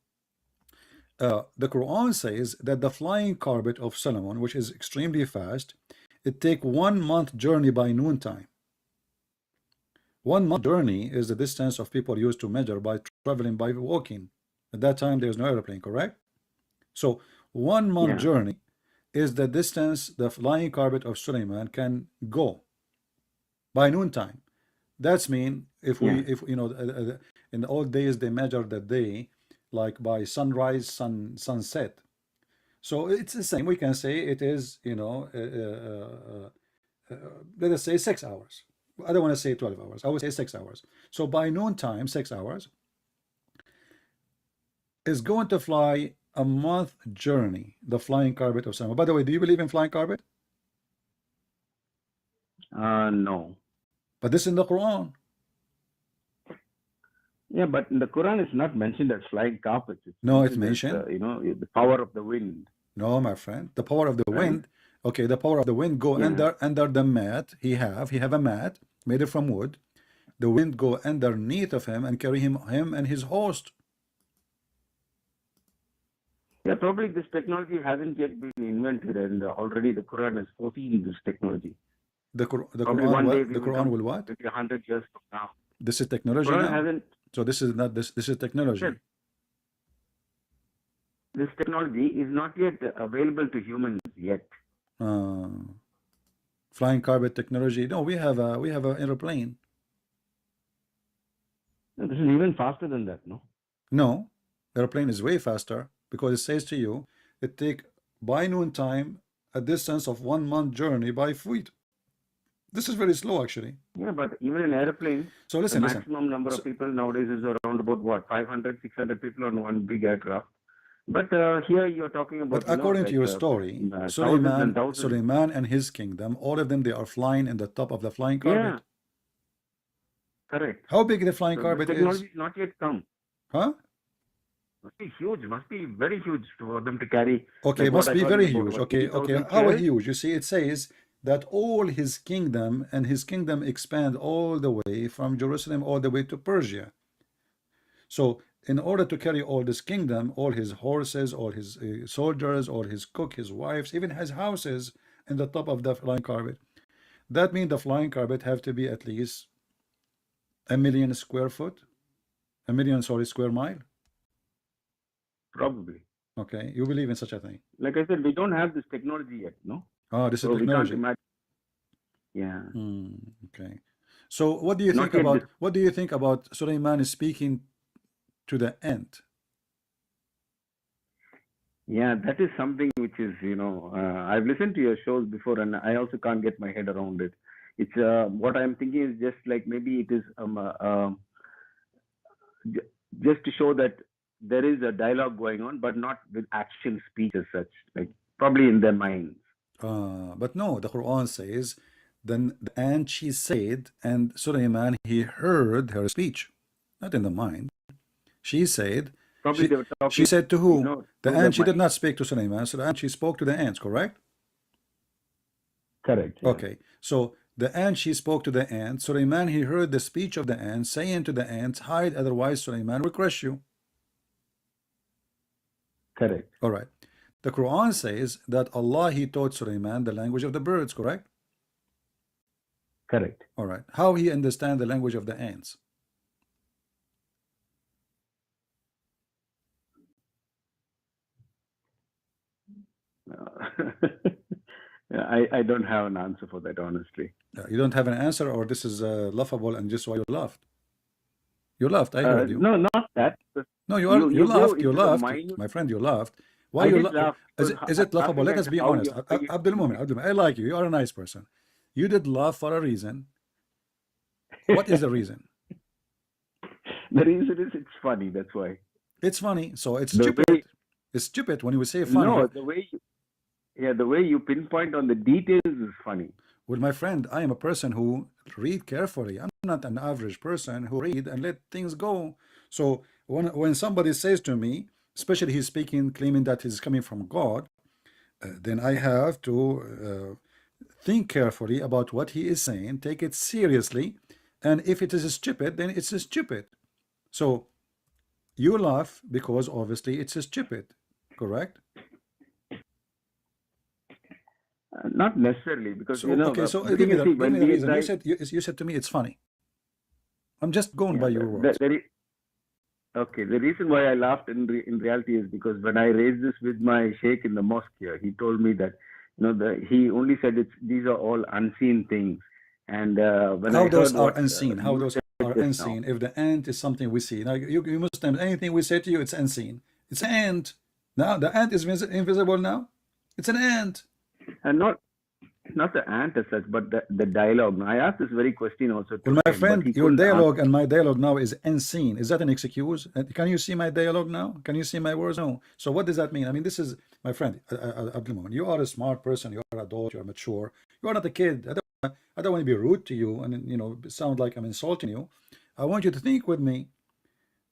the Quran says that the flying carpet of Solomon, which is extremely fast, it take 1 month journey by noontime. 1 month journey is the distance of people used to measure by traveling by walking. At that time, there's no airplane, correct? So 1 month Yeah. journey is the distance the flying carpet of Suleiman can go by noontime. That's mean if we, Yeah. if you know, in the old days they measured the day like by sunrise, sunset. So it's the same. We can say it is, let us say 6 hours. I don't want to say 12 hours. I would say 6 hours. So by noontime, 6 hours is going to fly a month journey, the flying carpet of Solomon. By the way, do you believe in flying carpet? No. But this is in the Quran. Yeah, but in the Quran it's not mentioned as flying carpets. It's No, it's mentioned as, mentioned. the power of the wind. No, my friend. The power of the Right? wind. Okay, the power of the wind go Yeah. under the mat. He have a mat made it from wood. The wind go underneath of him and carry him and his host. Yeah, probably this technology hasn't yet been invented, and already the Quran has foreseen this technology. The Probably Quran one day what? we The will Quran come will what? maybe 100 years from now. This is The technology Quran now. hasn't. So this is not this. This is technology. This technology is not yet available to humans yet. Flying carpet technology. No, we have an airplane. No, this is even faster than that, no? No, airplane is way faster because it says to you it take by noontime a distance of 1 month journey by feet. This is very slow actually. Yeah, but even in airplane, So the listen. maximum number So, of people nowadays is around about what, 500, 600 people on one big aircraft. But here you're talking about, but according to your story, thousands and thousands. Suleiman and his kingdom, all of them, they are flying in the top of the flying carpet. Yeah, correct. How big the flying So carpet the technology is? is not yet come. Huh? Must be huge, must be very huge for them to carry. Okay, like must what I be heard very about, huge. what, Okay, 80,000 how chairs? huge? You see, it says that all his kingdom and his kingdom expand all the way from Jerusalem all the way to Persia. So in order to carry all this kingdom, all his horses, all his soldiers, all his cook, his wives, even his houses in the top of the flying carpet, that means the flying carpet have to be at least 1,000,000 square foot, 1,000,000, sorry, square mile. Probably. Okay, you believe in such a thing? Like I said, we don't have this technology yet, no? Oh, this So is we can't technology. imagine. Yeah. Okay. So what do you Not think yet about this. what do you think about Suleiman speaking to the ant? Yeah, that is something which is, I've listened to your shows before and I also can't get my head around it. It's what I'm thinking is just like maybe it is just to show that there is a dialogue going on, but not with actual speech as such, like probably in their minds. But no, the Quran says, then the ant she said, and Suleiman he heard her speech, not in the mind. She said, Probably they were talking, she said to who? The through ant, she did mind. not speak to Suleiman, so the ant she spoke to the ants, correct? Correct. Yeah. Okay, so the ant she spoke to the ant, Suleiman he heard the speech of the ant, saying to the ants, hide, otherwise Suleiman will crush you. Correct. All right. The Quran says that Allah he taught Suleiman the language of the birds, correct? Correct. All right. How he understand the language of the ants? I don't have an answer for that, honestly. You don't have an answer, or this is laughable and just why you laughed? You laughed. I heard you. No, not that. No, you You go laughed. You into the laughed, minute. my friend. You laughed. Why I you did laugh is because is it laughable? laughing Let at us be how honest. you Abdul Mumin, I like you. You are a nice person. You did laugh for a reason. What is the reason? The reason is it's funny. That's why. It's funny. So it's The stupid. way It's stupid when you say funny. no, the way you pinpoint on the details is funny. Well, my friend, I am a person who read carefully. I'm not an average person who read and let things go. So when somebody says to me, especially he's speaking, claiming that he's coming from God, then I have to think carefully about what he is saying, take it seriously, and if it is stupid, then it's stupid. So you laugh because obviously it's stupid, correct? Not necessarily, because So okay, so give me the reason. You said to me it's funny. I'm just going by your words. Okay, the reason why I laughed in reality is because when I raised this with my sheikh in the mosque here, he told me that he only said these are all unseen things, and when how I those heard are what unseen? How those are unseen? now, If the ant is something we see, now you Muslims, anything we say to you, it's unseen. It's an ant. Now the ant is invisible now. It's an ant. and not the ant as such, but the dialogue. I asked this very question also to Well, my him, but friend, he your couldn't dialogue answer. and my dialogue now is unseen. Is that an excuse? Can you see my dialogue now? Can you see my words? No. So what does that mean? I mean, this is my friend, Abdul Mumin. You are a smart person. You are an adult. You are mature. You are not a kid. I don't want to be rude to you and sound like I'm insulting you. I want you to think with me.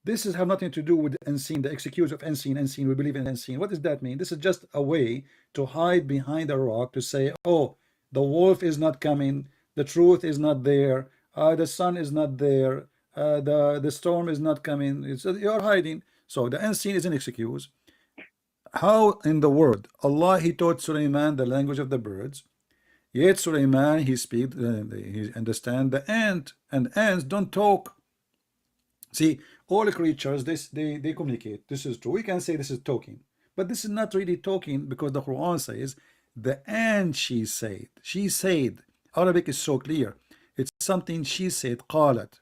This has nothing to do with unseen, the excuse of unseen, we believe in unseen. What does that mean? This is just a way to hide behind a rock to say, oh, the wolf is not coming, the truth is not there, the sun is not there, the storm is not coming. You're hiding. So the unseen is an excuse. How in the world Allah he taught Sulaiman the language of the birds, yet Sulaiman he understand the ant, and ants don't talk. See, all creatures, they communicate. This is true. We can say this is talking, but this is not really talking, because the Quran says the ant she said. She said. Arabic is so clear. It's something she said. قالت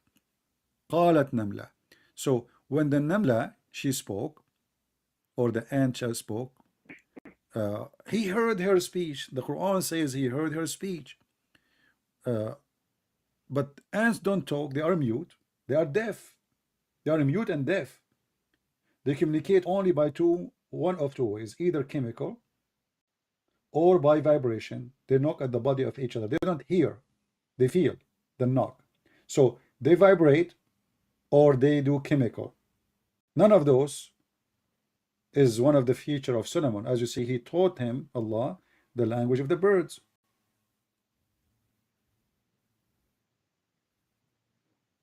نملة. So when the Namla she spoke, or the ant spoke, he heard her speech. The Quran says he heard her speech. But ants don't talk. They are mute. They are deaf. They are mute and deaf. They communicate only by one of two ways, either chemical or by vibration. They knock at the body of each other. They don't hear, they feel the knock. So they vibrate or they do chemical. None of those is one of the feature of Solomon. As you see, he taught him, Allah, the language of the birds.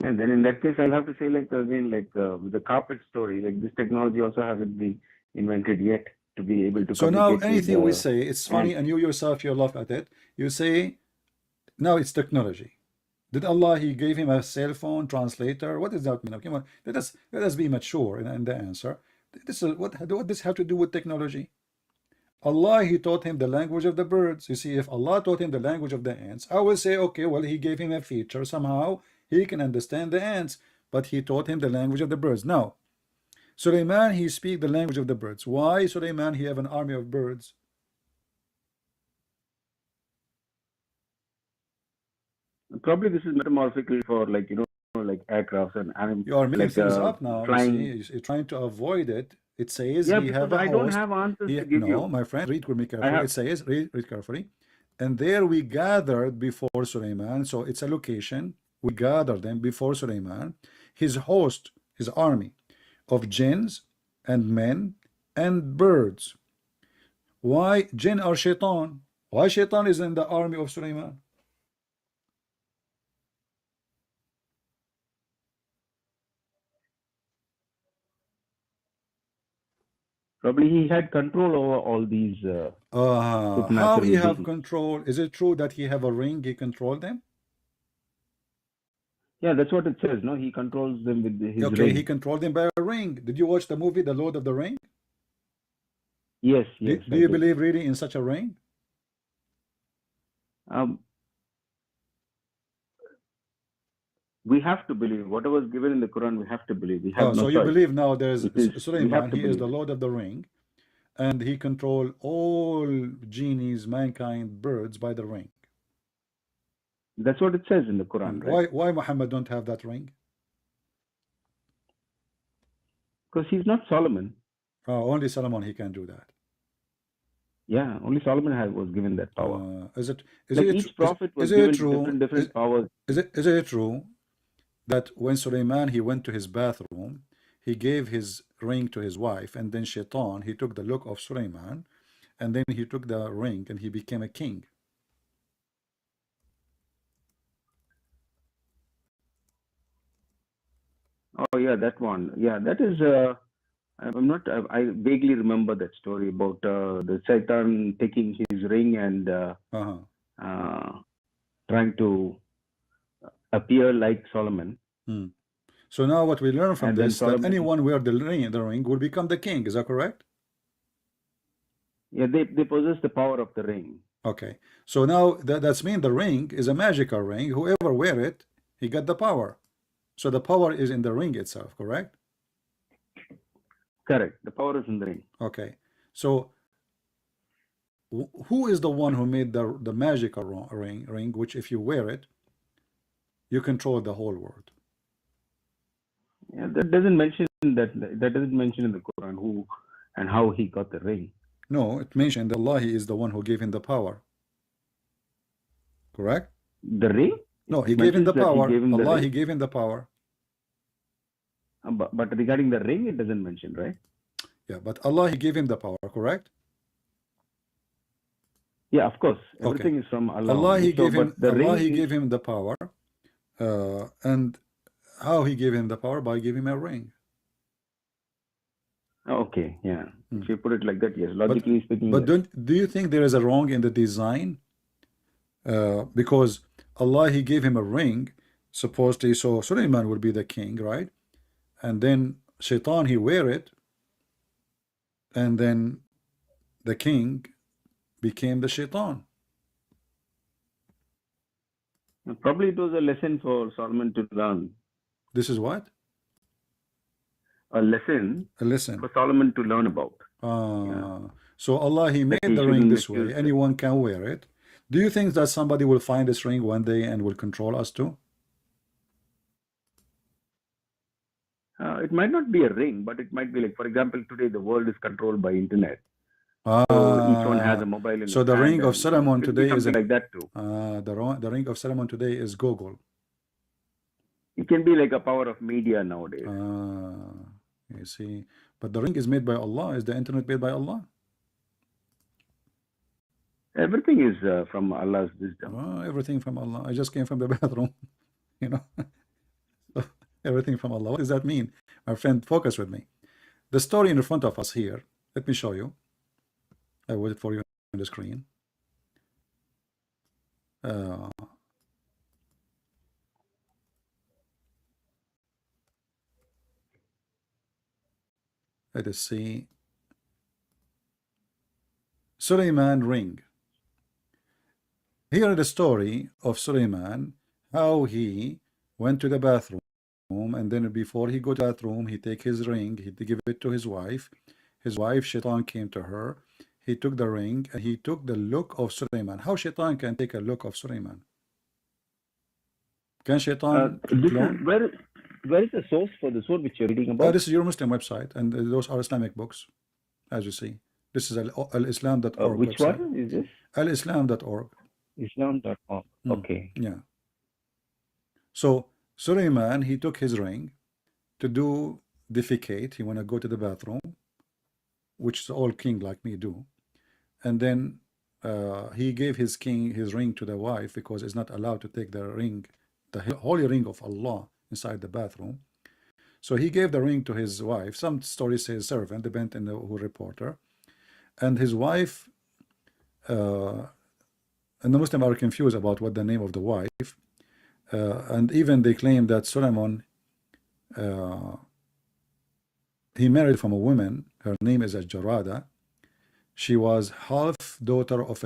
And then in that case, I'll have to say, like again, like the carpet story, like this technology also hasn't been invented yet to be able to. So now anything we say, it's funny, and you yourself, you laugh at it. You say, now it's technology. Did Allah, he gave him a cell phone translator? What does that mean? Come on, let us be mature in the answer. This is what this have to do with technology? Allah, he taught him the language of the birds. You see, if Allah taught him the language of the ants, I will say, okay, well, he gave him a feature. Somehow he can understand the ants, but he taught him the language of the birds. Now, Sulaiman, he speak the language of the birds. Why Sulaiman, he have an army of birds? Probably this is metamorphical for, like, like aircrafts and you are making things up now. Flying. You see, you're trying to avoid it. It says yeah, he have because a I host. don't have answers to give you. No, my friend, read with me carefully. It says, read carefully. And there we gathered before Sulaiman. So it's a location. We gathered them before Sulaiman, his host, his army of jinns and men and birds. Why jinn or shaitan? Why shaitan is in the army of Sulaiman? Probably he had control over all these. How he have control? Is it true that he have a ring? He control them? Yeah, that's what it says. No, he controls them with his okay, ring. He controlled them by a ring. Did you watch the movie The Lord of the Ring? Yes, yes. Do you believe really in such a ring? We have to believe whatever is given in the Quran. We have to believe. We have no so choice. you believe now there's We Sulaiman, have to he is believe. the Lord of the Ring, and he control all genies, mankind, birds by the ring. That's what it says in the Quran, right? Why Muhammad don't have that ring? Because he's not Solomon. Only Solomon he can do that. Yeah, only Solomon was given that power. Is it each prophet was given different powers. Is it true that when Sulaiman he went to his bathroom, he gave his ring to his wife, and then Shaitan he took the look of Sulaiman, and then he took the ring and he became a king? Oh yeah, that one. Yeah, that is. I'm not. I vaguely remember that story about the Satan taking his ring and trying to appear like Solomon. So now what we learn from this, that anyone wear the ring will become the king. Is that correct? Yeah, they possess the power of the ring. Okay, so now that's mean the ring is a magical ring. Whoever wear it, he got the power. So the power is in the ring itself, correct? Correct. The power is in the ring. Okay, so who is the one who made the magical ring, which if you wear it, you control the whole world? Yeah, that doesn't mention that doesn't mention in the Quran who and how he got the ring. No, it mentioned that Allah is the one who gave him the power. Correct? The ring? No, he gave him the power. Allah, he gave him the power. But regarding the ring, it doesn't mention, right? Yeah, but Allah, he gave him the power, correct? Yeah, of course. Everything is from Allah. Allah, he gave him the power. And how he gave him the power? By giving him a ring. Okay, yeah. If you put it like that, yes. Logically speaking. But do you think there is a wrong in the design? Because Allah, he gave him a ring, supposedly, so Sulaiman will be the king, right? And then Shaitan, he wear it, and then the king became the Shaitan. Probably it was a lesson for Solomon to learn. This is what? A lesson for Solomon to learn about. So Allah, he made the ring this way. Anyone can wear it. Do you think that somebody will find this ring one day and will control us too? It might not be a ring, but it might be like, for example, today the world is controlled by internet. So each one has a mobile in so the ring of Solomon today is like that too. The ring of Solomon today is Google. It can be like a power of media nowadays. You see, but the ring is made by Allah. Is the internet made by Allah? Everything is from Allah's wisdom. Everything from Allah. I just came from the bathroom, you know. So, everything from Allah. What does that mean? My friend, focus with me. The story in front of us here. Let me show you. I will wait for you on the screen. Let us see. Sulaiman ring. Here is the story of Sulaiman, how he went to the bathroom, and then before he go to the bathroom, he take his ring, he give it to his wife. His wife, Shaitan, came to her. He took the ring and he took the look of Sulaiman. How Shaitan can take a look of Sulaiman? Can Shaitan clone? Where is the source for the sword which you're reading about? This is your Muslim website, and those are Islamic books, as you see. This is al-islam.org. Which website. one is this? Al-islam.org. Islam.org. Okay. Yeah. So Sulaiman, he took his ring to do defecate. He want to go to the bathroom, which all king like me do. And then he gave his ring to the wife because it's not allowed to take the ring, the holy ring of Allah, inside the bathroom. So he gave the ring to his wife. Some stories say servant, depending on who reporter. And his wife, and the Muslims are confused about what the name of the wife. And even they claim that Solomon, he married from a woman. Her name is Jarada. She was half daughter of